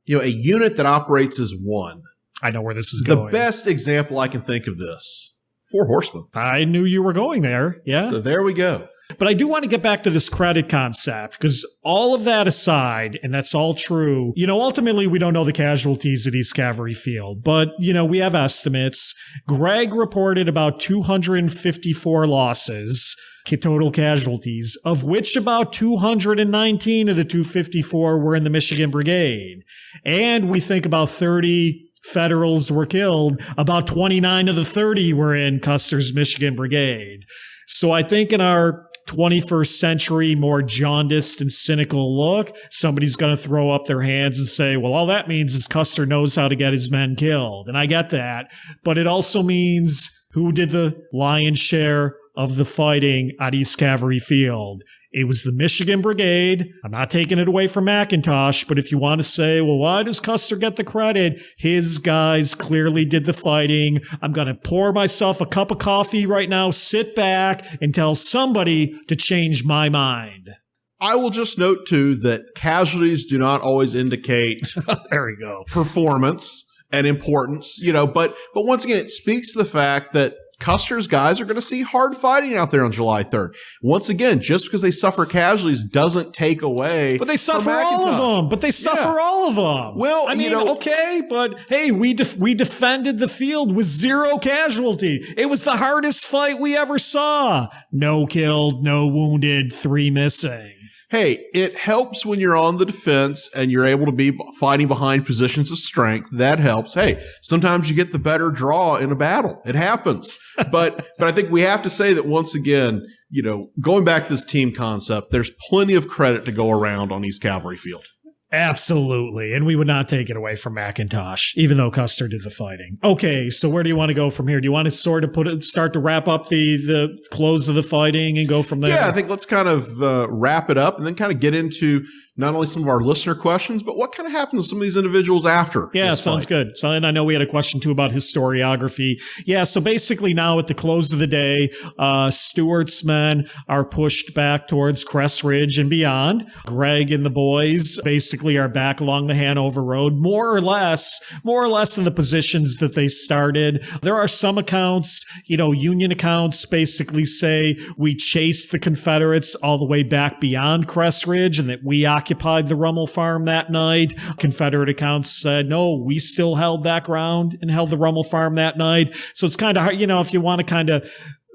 a unit that operates as one, I know where this is going. The best example I can think of this, 4 Horsemen. I knew you were going there. Yeah. So there we go. But I do want to get back to this credit concept, because all of that aside, and that's all true, ultimately we don't know the casualties at East Cavalry Field, but, we have estimates. Gregg reported about 254 losses, total casualties, of which about 219 of the 254 were in the Michigan Brigade. And we think about 30 Federals were killed. About 29 of the 30 were in Custer's Michigan Brigade. So I think in our 21st century, more jaundiced and cynical look, somebody's going to throw up their hands and say, well, all that means is Custer knows how to get his men killed. And I get that. But it also means who did the lion's share of the fighting at East Cavalry Field? It was the Michigan Brigade. I'm not taking it away from McIntosh, but if you want to say, well, why does Custer get the credit? His guys clearly did the fighting. I'm going to pour myself a cup of coffee right now, sit back, and tell somebody to change my mind. I will just note, too, that casualties do not always indicate there we go. Performance and importance, but once again, it speaks to the fact that Custer's guys are going to see hard fighting out there on July 3rd. Once again, just because they suffer casualties doesn't take away. But they suffer all of them. All of them. Well, okay, but hey, we defended the field with 0 casualty. It was the hardest fight we ever saw. No killed, no wounded, 3 missing. Hey, it helps when you're on the defense and you're able to be fighting behind positions of strength. That helps. Hey, sometimes you get the better draw in a battle. It happens. But I think we have to say that once again, going back to this team concept, there's plenty of credit to go around on East Cavalry Field. Absolutely. And we would not take it away from McIntosh, even though Custer did the fighting. Okay, so where do you want to go from here? Do you want to sort of start to wrap up the close of the fighting and go from there? Yeah, I think let's kind of wrap it up and then kind of get into not only some of our listener questions, but what kind of happened to some of these individuals after. Yeah, sounds good. So, and I know we had a question too about historiography. Yeah, so basically now at the close of the day, Stewart's men are pushed back towards Crest Ridge and beyond. Greg and the boys basically are back along the Hanover Road, more or less in the positions that they started. There are some accounts, Union accounts basically say we chased the Confederates all the way back beyond Crest Ridge and that we occupied the Rummel Farm that night. Confederate accounts said, no, we still held that ground and held the Rummel Farm that night. So it's kind of hard, if you want to kind of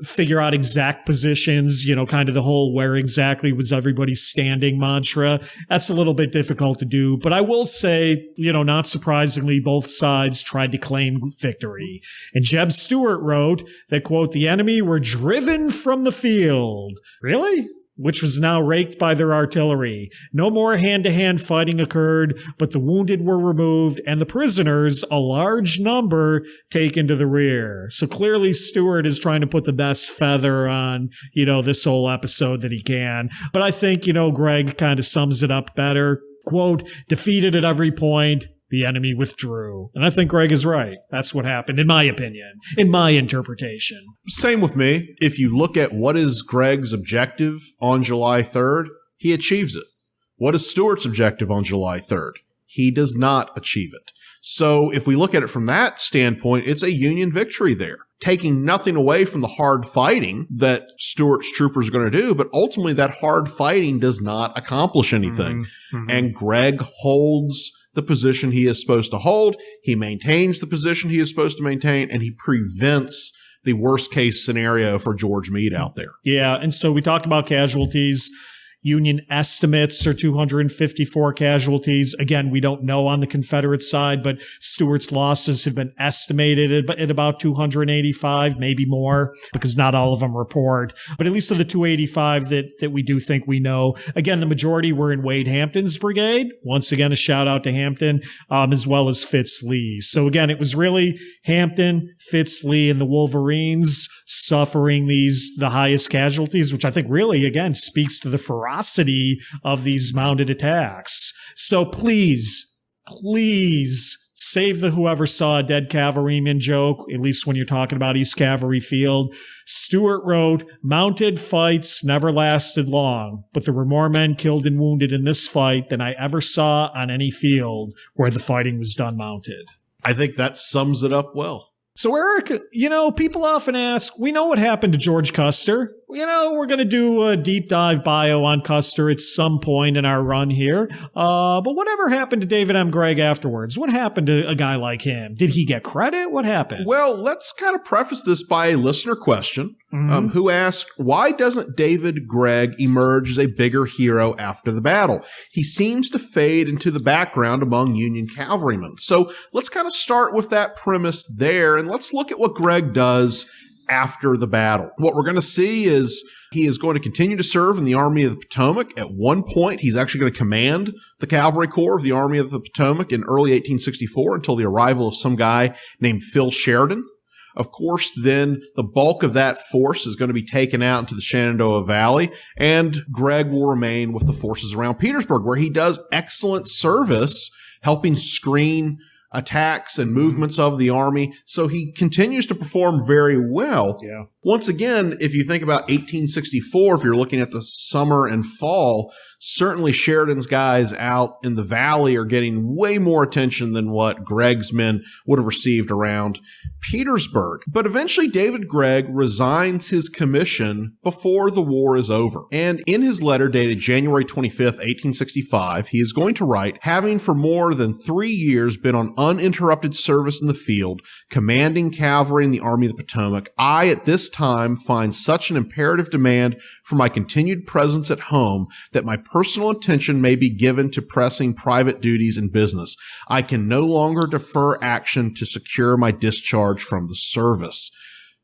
figure out exact positions, kind of the whole where exactly was everybody standing mantra. That's a little bit difficult to do. But I will say, not surprisingly, both sides tried to claim victory. And Jeb Stuart wrote that, quote, the enemy were driven from the field. Really? Which was now raked by their artillery. No more hand-to-hand fighting occurred, but the wounded were removed and the prisoners, a large number, taken to the rear. So clearly Stuart is trying to put the best feather on, this whole episode that he can. But I think, Greg kind of sums it up better. Quote, defeated at every point, the enemy withdrew. And I think Greg is right. That's what happened, in my opinion, in my interpretation. Same with me. If you look at what is Greg's objective on July 3rd, he achieves it. What is Stuart's objective on July 3rd? He does not achieve it. So if we look at it from that standpoint, it's a Union victory there. Taking nothing away from the hard fighting that Stuart's troopers are going to do, but ultimately that hard fighting does not accomplish anything. Mm-hmm. And Greg holds the position he is supposed to hold. He maintains the position he is supposed to maintain, and he prevents the worst case scenario for George Meade out there. Yeah. And so we talked about casualties. Union estimates are 254 casualties. Again, we don't know on the Confederate side, but Stuart's losses have been estimated at about 285, maybe more, because not all of them report. But at least of the 285 that we do think we know, again, the majority were in Wade Hampton's brigade. Once again, a shout out to Hampton, as well as Fitz Lee. So again, it was really Hampton, Fitz Lee, and the Wolverines suffering the highest casualties, which I think really, again, speaks to the ferocity of these mounted attacks. So please save the whoever saw a dead cavalryman joke, at least when you're talking about East Cavalry Field. Stuart wrote, mounted fights never lasted long, but there were more men killed and wounded in this fight than I ever saw on any field where the fighting was done mounted. I think that sums it up well. So, Eric, people often ask, we know what happened to George Custer. We're going to do a deep dive bio on Custer at some point in our run here. But whatever happened to David M. Gregg afterwards? What happened to a guy like him? Did he get credit? What happened? Well, let's kind of preface this by a listener question who asked, why doesn't David Gregg emerge as a bigger hero after the battle? He seems to fade into the background among Union cavalrymen. So let's kind of start with that premise there, and let's look at what Gregg does after the battle. What we're going to see is he is going to continue to serve in the Army of the Potomac. At one point, he's actually going to command the Cavalry Corps of the Army of the Potomac in early 1864 until the arrival of some guy named Phil Sheridan. Of course, then the bulk of that force is going to be taken out into the Shenandoah Valley, and Gregg will remain with the forces around Petersburg, where he does excellent service helping screen attacks and movements of the army. So he continues to perform very well. Yeah. Once again, if you think about 1864, if you're looking at the summer and fall, certainly Sheridan's guys out in the valley are getting way more attention than what Gregg's men would have received around Petersburg. But eventually David Gregg resigns his commission before the war is over. And in his letter dated January 25th, 1865, he is going to write, having for more than 3 years been on uninterrupted service in the field, commanding cavalry in the Army of the Potomac, I at this time find such an imperative demand for my continued presence at home that my personal attention may be given to pressing private duties and business. I can no longer defer action to secure my discharge from the service.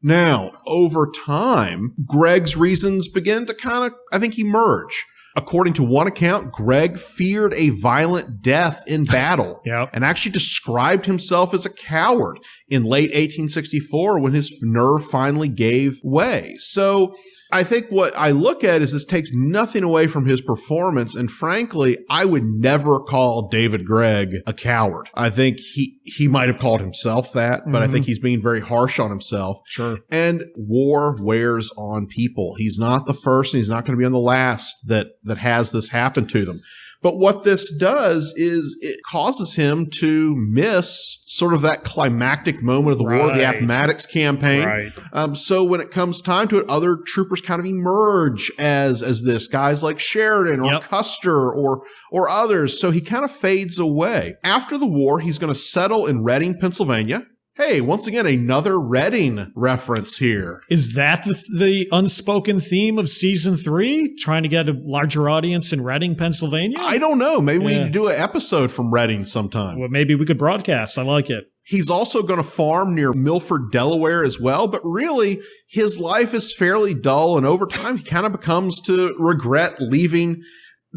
Now, over time, Gregg's reasons begin to kind of, I think, emerge. According to one account, Gregg feared a violent death in battle and actually described himself as a coward in late 1864 when his nerve finally gave way. So I think what I look at is this takes nothing away from his performance. And frankly, I would never call David Gregg a coward. I think he might have called himself that, but I think he's being very harsh on himself. Sure. And war wears on people. He's not the first and he's not going to be on the last that has this happen to them. But what this does is it causes him to miss sort of that climactic moment of the war, the Appomattox campaign. So when it comes time to it, other troopers kind of emerge as this, guys like Sheridan or Custer or others. So he kind of fades away. After the war, he's going to settle in Reading, Pennsylvania. Hey, once again, another Reading reference here. Is that the unspoken theme of season 3? Trying to get a larger audience in Reading, Pennsylvania? I don't know. Maybe we need to do an episode from Reading sometime. Well, maybe we could broadcast. I like it. He's also going to farm near Milford, Delaware as well, but really his life is fairly dull, and over time he kind of becomes to regret leaving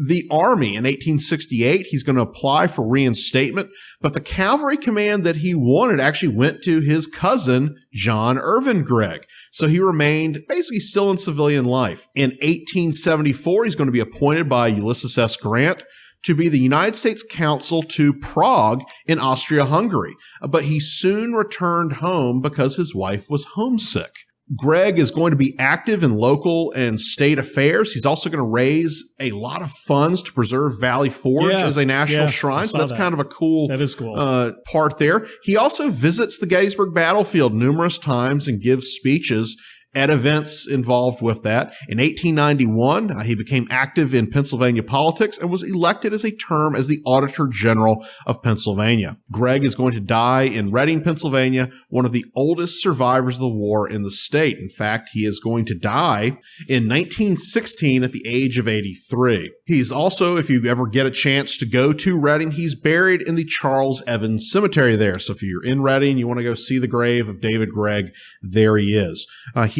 the Army. In 1868, he's going to apply for reinstatement, but the cavalry command that he wanted actually went to his cousin, John Irvin Gregg. So he remained basically still in civilian life. In 1874, he's going to be appointed by Ulysses S. Grant to be the United States Consul to Prague in Austria-Hungary. But he soon returned home because his wife was homesick. Gregg is going to be active in local and state affairs. He's also going to raise a lot of funds to preserve Valley Forge as a national shrine. So that's kind of a cool, part there. He also visits the Gettysburg battlefield numerous times and gives speeches at events involved with that. In 1891, he became active in Pennsylvania politics and was elected as a term as the Auditor General of Pennsylvania. Gregg is going to die in Reading, Pennsylvania, one of the oldest survivors of the war in the state. In fact, he is going to die in 1916 at the age of 83. He's also, if you ever get a chance to go to Reading, he's buried in the Charles Evans Cemetery there. So if you're in Reading, you want to go see the grave of David Gregg, there he is.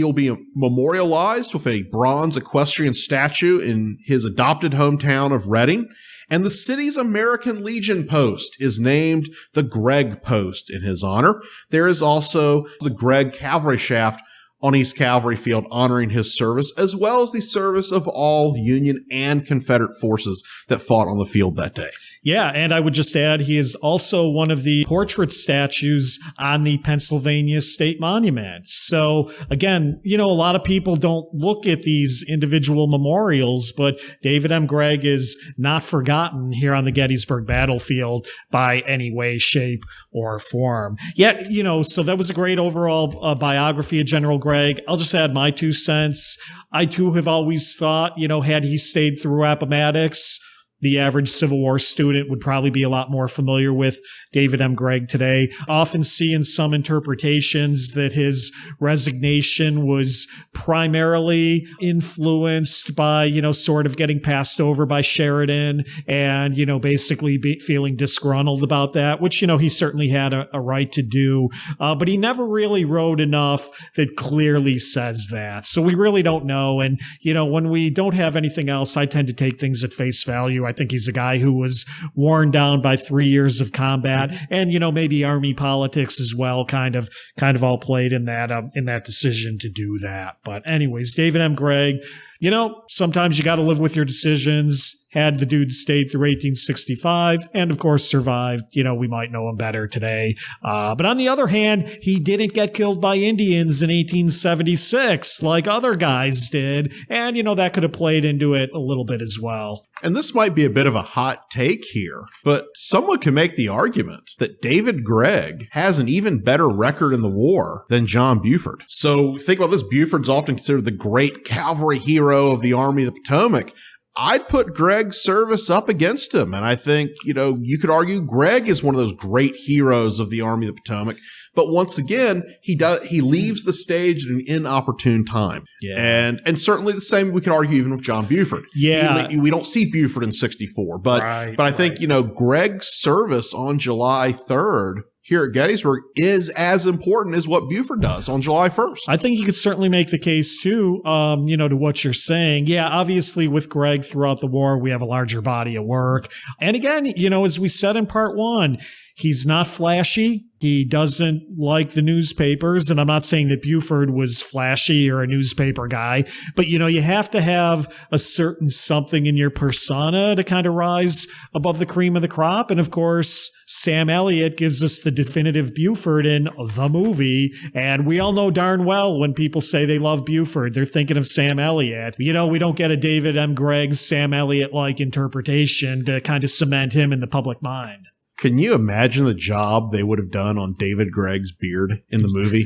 He'll be memorialized with a bronze equestrian statue in his adopted hometown of Reading. And the city's American Legion post is named the Gregg Post in his honor. There is also the Gregg Cavalry Shaft on East Cavalry Field honoring his service, as well as the service of all Union and Confederate forces that fought on the field that day. Yeah, and I would just add he is also one of the portrait statues on the Pennsylvania State Monument. So again, a lot of people don't look at these individual memorials, but David M. Gregg is not forgotten here on the Gettysburg battlefield by any way, shape, or form. Yet, so that was a great overall biography of General Gregg. I'll just add my 2 cents. I too have always thought, had he stayed through Appomattox, the average Civil War student would probably be a lot more familiar with David M. Gregg today. Often see in some interpretations that his resignation was primarily influenced by, sort of getting passed over by Sheridan and, basically feeling disgruntled about that, which, he certainly had a right to do. But he never really wrote enough that clearly says that. So we really don't know. And, when we don't have anything else, I tend to take things at face value. I think he's a guy who was worn down by 3 years of combat, and maybe army politics as well, kind of all played in that decision to do that. But anyways, David M. Gregg, sometimes you got to live with your decisions. Had the dude stayed through 1865 and, of course, survived, we might know him better today. But on the other hand, he didn't get killed by Indians in 1876 like other guys did. And, that could have played into it a little bit as well. And this might be a bit of a hot take here, but someone can make the argument that David Gregg has an even better record in the war than John Buford. So think about this. Buford's often considered the great cavalry hero of the Army of the Potomac. I'd put Gregg's service up against him. And I think, you could argue Gregg is one of those great heroes of the Army of the Potomac. But once again, he leaves the stage at an inopportune time. Yeah. And certainly the same we could argue even with John Buford. Yeah. We don't see Buford in 64, but I think, Gregg's service on July 3rd here at Gettysburg is as important as what Buford does on July 1st. I think you could certainly make the case too, to what you're saying. Yeah, obviously with Gregg throughout the war, we have a larger body of work. And again, as we said in part 1, he's not flashy. He doesn't like the newspapers. And I'm not saying that Buford was flashy or a newspaper guy, but you have to have a certain something in your persona to kind of rise above the cream of the crop. And of course, Sam Elliott gives us the definitive Buford in the movie. And we all know darn well when people say they love Buford, they're thinking of Sam Elliott. We don't get a David M. Gregg, Sam Elliott-like interpretation to kind of cement him in the public mind. Can you imagine the job they would have done on David Gregg's beard in the movie?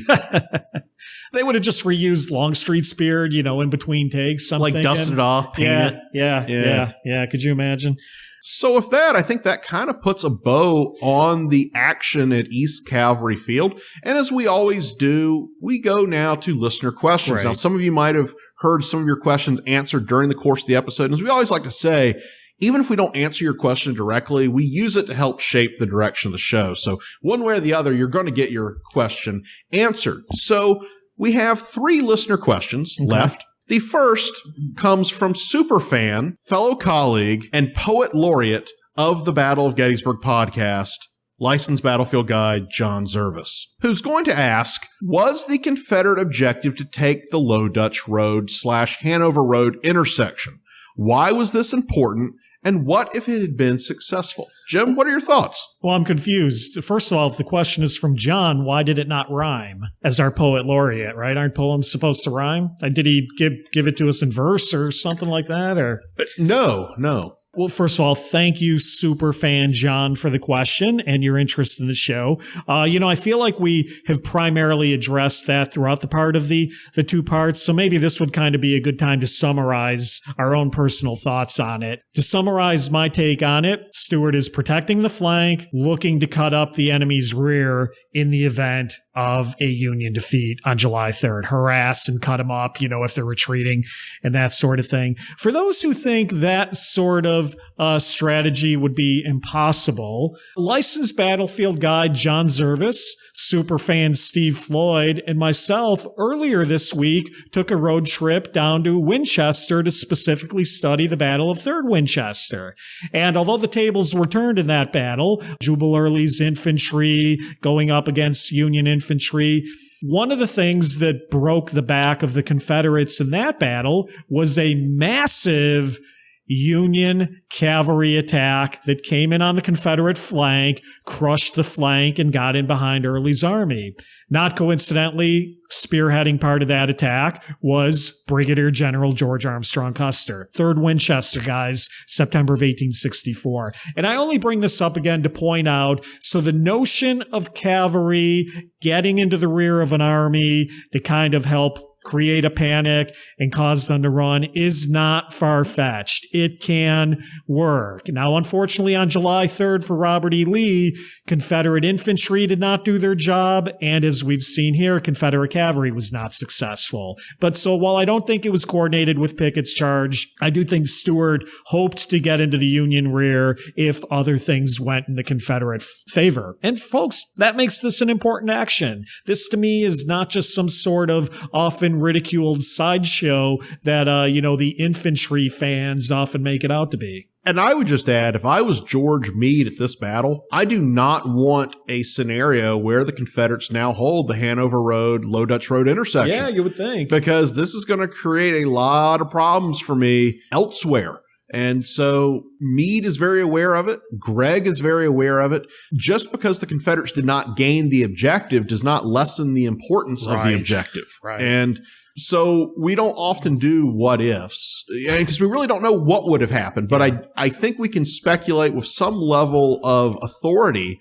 They would have just reused Longstreet's beard, in between takes. Like dusted it off, painted it. Yeah. Could you imagine? So with that, I think that kind of puts a bow on the action at East Cavalry Field. And as we always do, we go now to listener questions. Right. Now, some of you might have heard some of your questions answered during the course of the episode. And as we always like to say, even if we don't answer your question directly, we use it to help shape the direction of the show. So one way or the other, you're going to get your question answered. So we have 3 listener questions left. The first comes from superfan, fellow colleague, and poet laureate of the Battle of Gettysburg podcast, licensed battlefield guide John Zervis, who's going to ask, was the Confederate objective to take the Low Dutch Road / Hanover Road intersection? Why was this important? And what if it had been successful? Jim, what are your thoughts? Well, I'm confused. First of all, if the question is from John, why did it not rhyme as our poet laureate, right? Aren't poems supposed to rhyme? Did he give it to us in verse or something like that? Or No. Well, first of all, thank you, super fan John, for the question and your interest in the show. I feel like we have primarily addressed that throughout the part of the 2 parts. So maybe this would kind of be a good time to summarize our own personal thoughts on it. To summarize my take on it, Stuart is protecting the flank, looking to cut up the enemy's rear in the event of a Union defeat on July 3rd. Harass and cut them up, if they're retreating and that sort of thing. For those who think that sort of strategy would be impossible, licensed battlefield guide John Zervis, superfan Steve Floyd, and myself earlier this week took a road trip down to Winchester to specifically study the Battle of 3rd Winchester. And although the tables were turned in that battle, Jubal Early's infantry going up against Union infantry, one of the things that broke the back of the Confederates in that battle was a massive Union cavalry attack that came in on the Confederate flank, crushed the flank, and got in behind Early's army. Not coincidentally, spearheading part of that attack was Brigadier General George Armstrong Custer, 3rd Winchester, guys, September of 1864. And I only bring this up again to point out, so the notion of cavalry getting into the rear of an army to kind of help create a panic and cause them to run is not far-fetched. It can work. Now, unfortunately, on July 3rd for Robert E. Lee, Confederate infantry did not do their job, and as we've seen here, Confederate cavalry was not successful. But so while I don't think it was coordinated with Pickett's charge, I do think Stuart hoped to get into the Union rear if other things went in the Confederate favor. And folks, that makes this an important action. This to me is not just some sort of often ridiculed sideshow that, the infantry fans often make it out to be. And I would just add, if I was George Meade at this battle, I do not want a scenario where the Confederates now hold the Hanover Road, Low Dutch Road intersection. Yeah, you would think. Because this is going to create a lot of problems for me elsewhere. And so Meade is very aware of it. Gregg is very aware of it. Just because the Confederates did not gain the objective does not lessen the importance of the objective. Right. And so we don't often do what ifs because we really don't know what would have happened. But I think we can speculate with some level of authority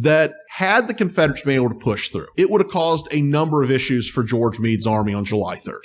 that had the Confederates been able to push through, it would have caused a number of issues for George Meade's army on July 3rd.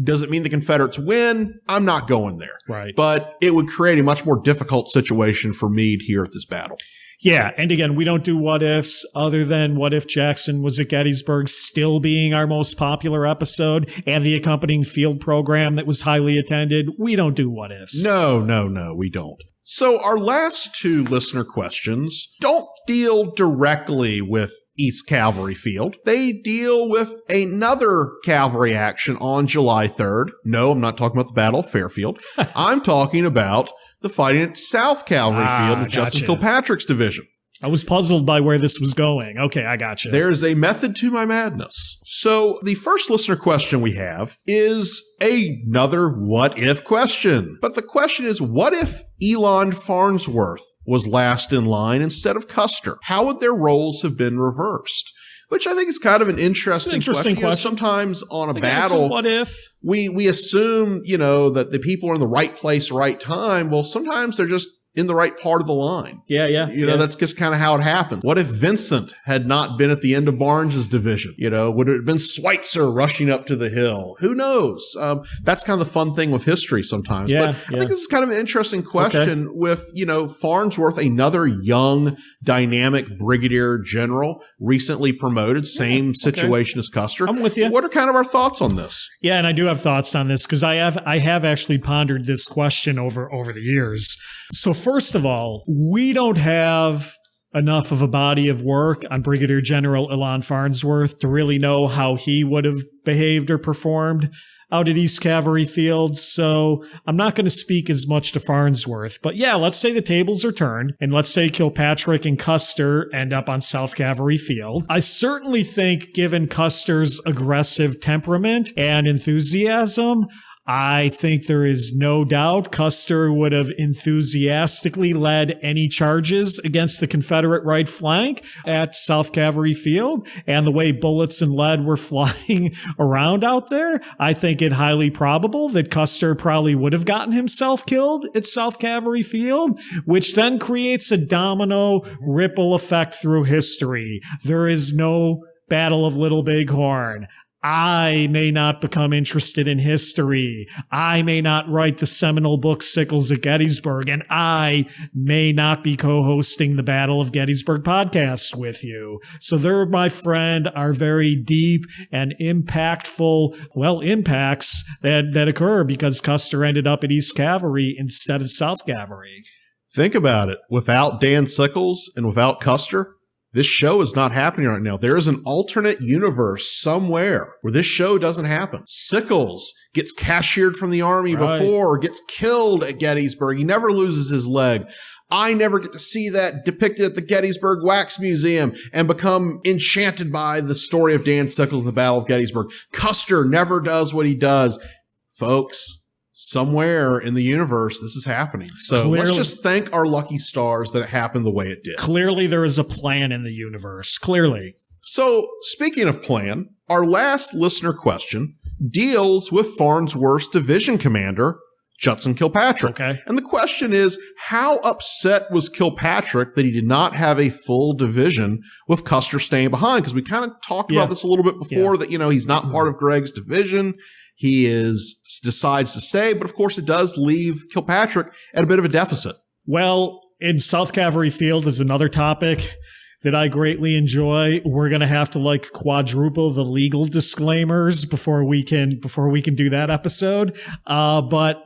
Does it mean the Confederates win? I'm not going there. Right. But it would create a much more difficult situation for Meade here at this battle. Yeah. And again, we don't do what ifs other than what if Jackson was at Gettysburg still being our most popular episode and the accompanying field program that was highly attended. We don't do what ifs. No, we don't. So our last two listener questions don't deal directly with East Cavalry Field. They deal with another cavalry action on July 3rd. No, I'm not talking about the Battle of Fairfield. I'm talking about the fighting at South Cavalry Field of Judson Kilpatrick's division. I was puzzled by where this was going. Okay, I gotcha. There's a method to my madness. So the first listener question we have is another what if question. But the question is, what if Elon Farnsworth was last in line instead of Custer? How would their roles have been reversed? Which I think is kind of an interesting question. You know, sometimes on a battle, what if we assume, that the people are in the right place, right time. Well, sometimes they're just in the right part of the line. Yeah. That's just kind of how it happened. What if Vincent had not been at the end of Barnes's division? Would it have been Schweitzer rushing up to the hill? Who knows? That's kind of the fun thing with history sometimes. But I think this is kind of an interesting question with, Farnsworth, another young, dynamic brigadier general, recently promoted, same situation as Custer. I'm with you. What are kind of our thoughts on this? Yeah, and I do have thoughts on this because I have actually pondered this question over the years. So first of all, we don't have enough of a body of work on Brigadier General Elon Farnsworth to really know how he would have behaved or performed out at East Cavalry Field. So I'm not going to speak as much to Farnsworth. But yeah, let's say the tables are turned and let's say Kilpatrick and Custer end up on South Cavalry Field. I certainly think, given Custer's aggressive temperament and enthusiasm, I think there is no doubt Custer would have enthusiastically led any charges against the Confederate right flank at South Cavalry Field. And the way bullets and lead were flying around out there, I think it highly probable that Custer probably would have gotten himself killed at South Cavalry Field, which then creates a domino ripple effect through history. There is no Battle of Little Bighorn. I may not become interested in history. I may not write the seminal book Sickles at Gettysburg, and I may not be co-hosting the Battle of Gettysburg podcast with you. So there, my friend, are very deep and impactful, impacts that occur because Custer ended up at East Cavalry instead of South Cavalry. Think about it. Without Dan Sickles and without Custer, this show is not happening right now. There is an alternate universe somewhere where this show doesn't happen. Sickles gets cashiered from the army before or gets killed at Gettysburg. He never loses his leg. I never get to see that depicted at the Gettysburg Wax Museum and become enchanted by the story of Dan Sickles and the Battle of Gettysburg. Custer never does what he does. Folks, somewhere in the universe, this is happening. So let's just thank our lucky stars that it happened the way it did. Clearly, there is a plan in the universe. Clearly. So speaking of plan, our last listener question deals with Farnsworth's division commander, Judson Kilpatrick. Okay. And the question is, how upset was Kilpatrick that he did not have a full division with Custer staying behind? Because we kind of talked about this a little bit before that, he's not part of Gregg's division. He decides to stay, but of course it does leave Kilpatrick at a bit of a deficit. Well, in South Cavalry Field is another topic that I greatly enjoy. We're going to have to quadruple the legal disclaimers before we can do that episode. But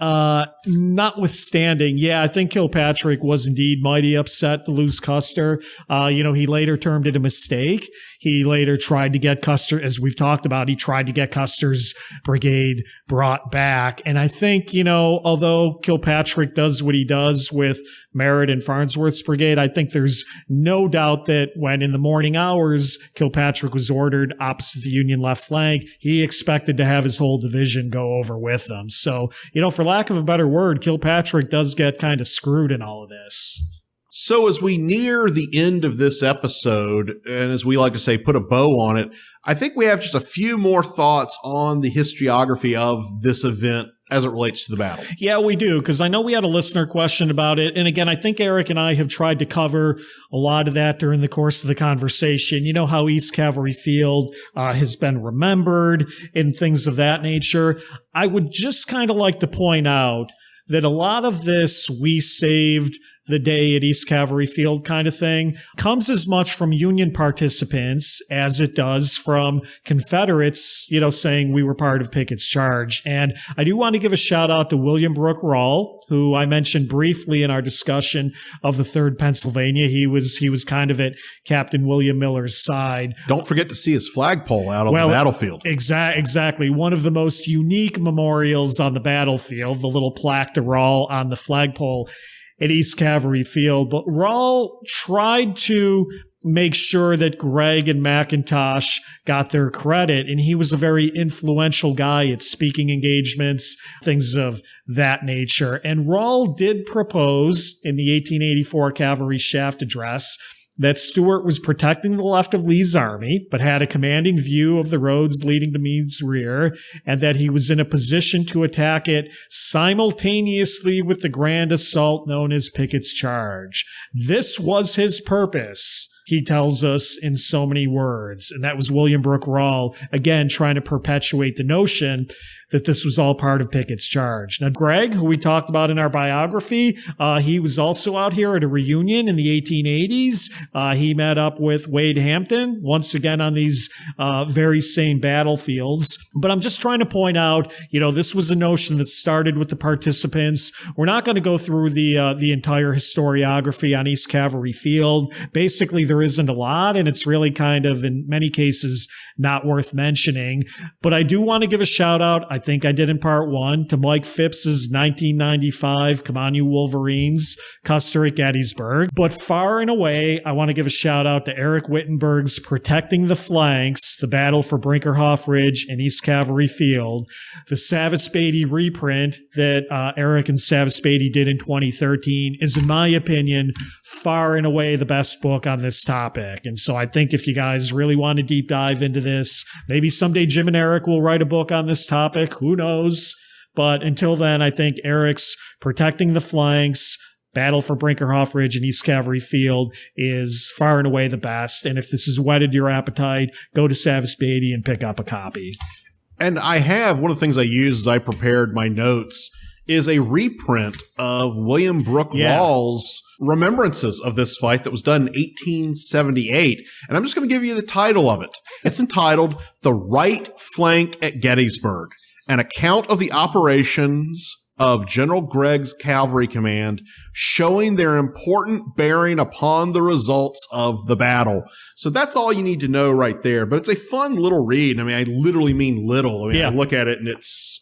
notwithstanding, I think Kilpatrick was indeed mighty upset to lose Custer. He later termed it a mistake. He later tried to get Custer, as we've talked about, he tried to get Custer's brigade brought back. And I think, although Kilpatrick does what he does with Merritt and Farnsworth's brigade, I think there's no doubt that when in the morning hours Kilpatrick was ordered opposite the Union left flank, he expected to have his whole division go over with them. So, for lack of a better word, Kilpatrick does get kind of screwed in all of this. So as we near the end of this episode, and as we like to say, put a bow on it, I think we have just a few more thoughts on the historiography of this event as it relates to the battle. Yeah, we do, because I know we had a listener question about it. And again, I think Eric and I have tried to cover a lot of that during the course of the conversation. You know how East Cavalry Field has been remembered and things of that nature. I would just kind of like to point out that a lot of this "we saved the day at East Cavalry Field" kind of thing comes as much from Union participants as it does from Confederates, saying we were part of Pickett's charge. And I do want to give a shout out to William Brooke Rawle, who I mentioned briefly in our discussion of the 3rd Pennsylvania. He was kind of at Captain William Miller's side. Don't forget to see his flagpole out on the battlefield. Exactly. One of the most unique memorials on the battlefield, the little plaque to Rawle on the flagpole at East Cavalry Field. But Rawle tried to make sure that Gregg and McIntosh got their credit, and he was a very influential guy at speaking engagements, things of that nature. And Rawle did propose in the 1884 Cavalry Shaft Address that Stuart was protecting the left of Lee's army, but had a commanding view of the roads leading to Meade's rear, and that he was in a position to attack it simultaneously with the grand assault known as Pickett's Charge. This was his purpose, he tells us in so many words. And that was William Brooke Rawle, again, trying to perpetuate the notion that this was all part of Pickett's charge. Now, Greg, who we talked about in our biography, he was also out here at a reunion in the 1880s. He met up with Wade Hampton, once again on these very same battlefields. But I'm just trying to point out, this was a notion that started with the participants. We're not going to go through the entire historiography on East Cavalry Field. Basically, there isn't a lot, and it's really kind of, in many cases, not worth mentioning. But I do want to give a shout out, I think I did in part 1, to Mike Phipps's 1995 Come On You Wolverines, Custer at Gettysburg. But far and away, I want to give a shout out to Eric Wittenberg's Protecting the Flanks, the Battle for Brinkerhoff Ridge and East Cavalry Field. The Savas Beatty reprint that Eric and Savas Beatty did in 2013 is, in my opinion, far and away the best book on this topic. And so I think if you guys really want to deep dive into this, maybe someday Jim and Eric will write a book on this topic. Who knows? But until then, I think Eric's Protecting the Flanks, Battle for Brinkerhoff Ridge and East Cavalry Field is far and away the best. And if this has whetted your appetite, go to Savas Beatty and pick up a copy. And I have, one of the things I used as I prepared my notes is a reprint of William Brooke Rawle's remembrances of this fight that was done in 1878. And I'm just going to give you the title of it. It's entitled The Right Flank at Gettysburg, an account of the operations of General Gregg's cavalry command, showing their important bearing upon the results of the battle. So that's all you need to know right there. But it's a fun little read. I mean, I literally mean little. I look at it and it's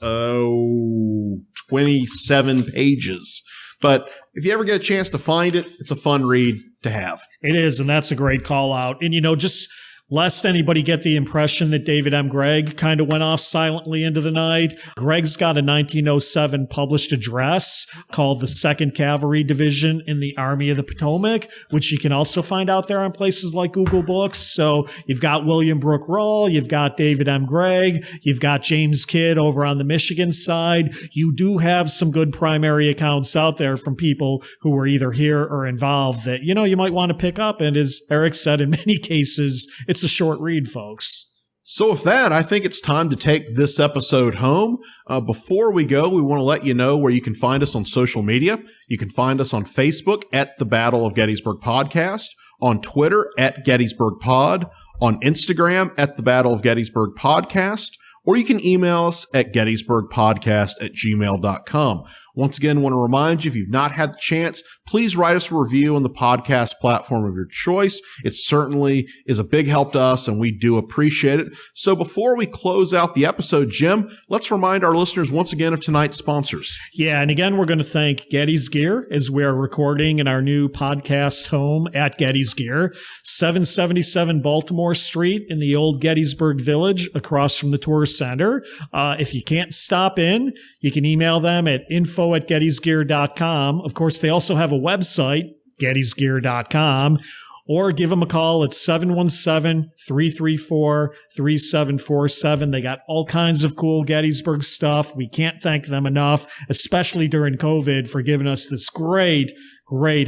27 pages. But if you ever get a chance to find it, it's a fun read to have. It is, and that's a great call out. And, just lest anybody get the impression that David M. Gregg kind of went off silently into the night, Gregg's got a 1907 published address called the 2nd Cavalry Division in the Army of the Potomac, which you can also find out there on places like Google Books. So you've got William Brooke Rawle, you've got David M. Gregg, you've got James Kidd over on the Michigan side. You do have some good primary accounts out there from people who were either here or involved that, you might want to pick up. And as Eric said, in many cases, it's a short read, folks. So with that, I think it's time to take this episode home. Before we go, we want to let you know where you can find us on social media. You can find us on Facebook at the Battle of Gettysburg Podcast, on Twitter at Gettysburg Pod, on Instagram at the Battle of Gettysburg Podcast, or you can email us at gettysburgpodcast@gmail.com. Once again, want to remind you, if you've not had the chance, please write us a review on the podcast platform of your choice. It certainly is a big help to us, and we do appreciate it. So before we close out the episode, Jim, let's remind our listeners once again of tonight's sponsors. Yeah, and again, we're going to thank Getty's Gear as we're recording in our new podcast home at Getty's Gear, 777 Baltimore Street in the old Gettysburg Village across from the Tourist Center. If you can't stop in, you can email them at info@gettysgear.com. Of course, they also have a website, gettysgear.com, or give them a call at 717-334-3747. They got all kinds of cool Gettysburg stuff. We can't thank them enough, especially during COVID, for giving us this great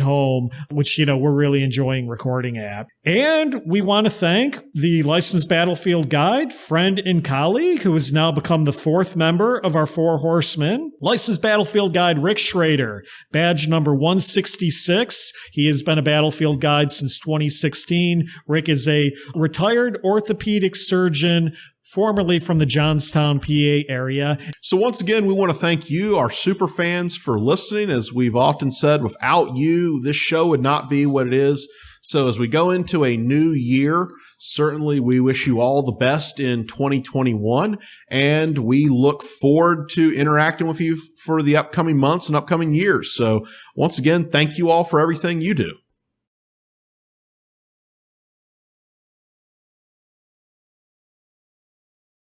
home, which, we're really enjoying recording at. And we want to thank the licensed battlefield guide, friend and colleague, who has now become the fourth member of our Four Horsemen, licensed battlefield guide Rick Schrader, badge number 166. He has been a battlefield guide since 2016. Rick is a retired orthopedic surgeon, formerly from the Johnstown, PA area. So once again, we want to thank you, our super fans, for listening. As we've often said, without you, this show would not be what it is. So as we go into a new year, certainly we wish you all the best in 2021, and we look forward to interacting with you for the upcoming months and upcoming years. So once again, thank you all for everything you do.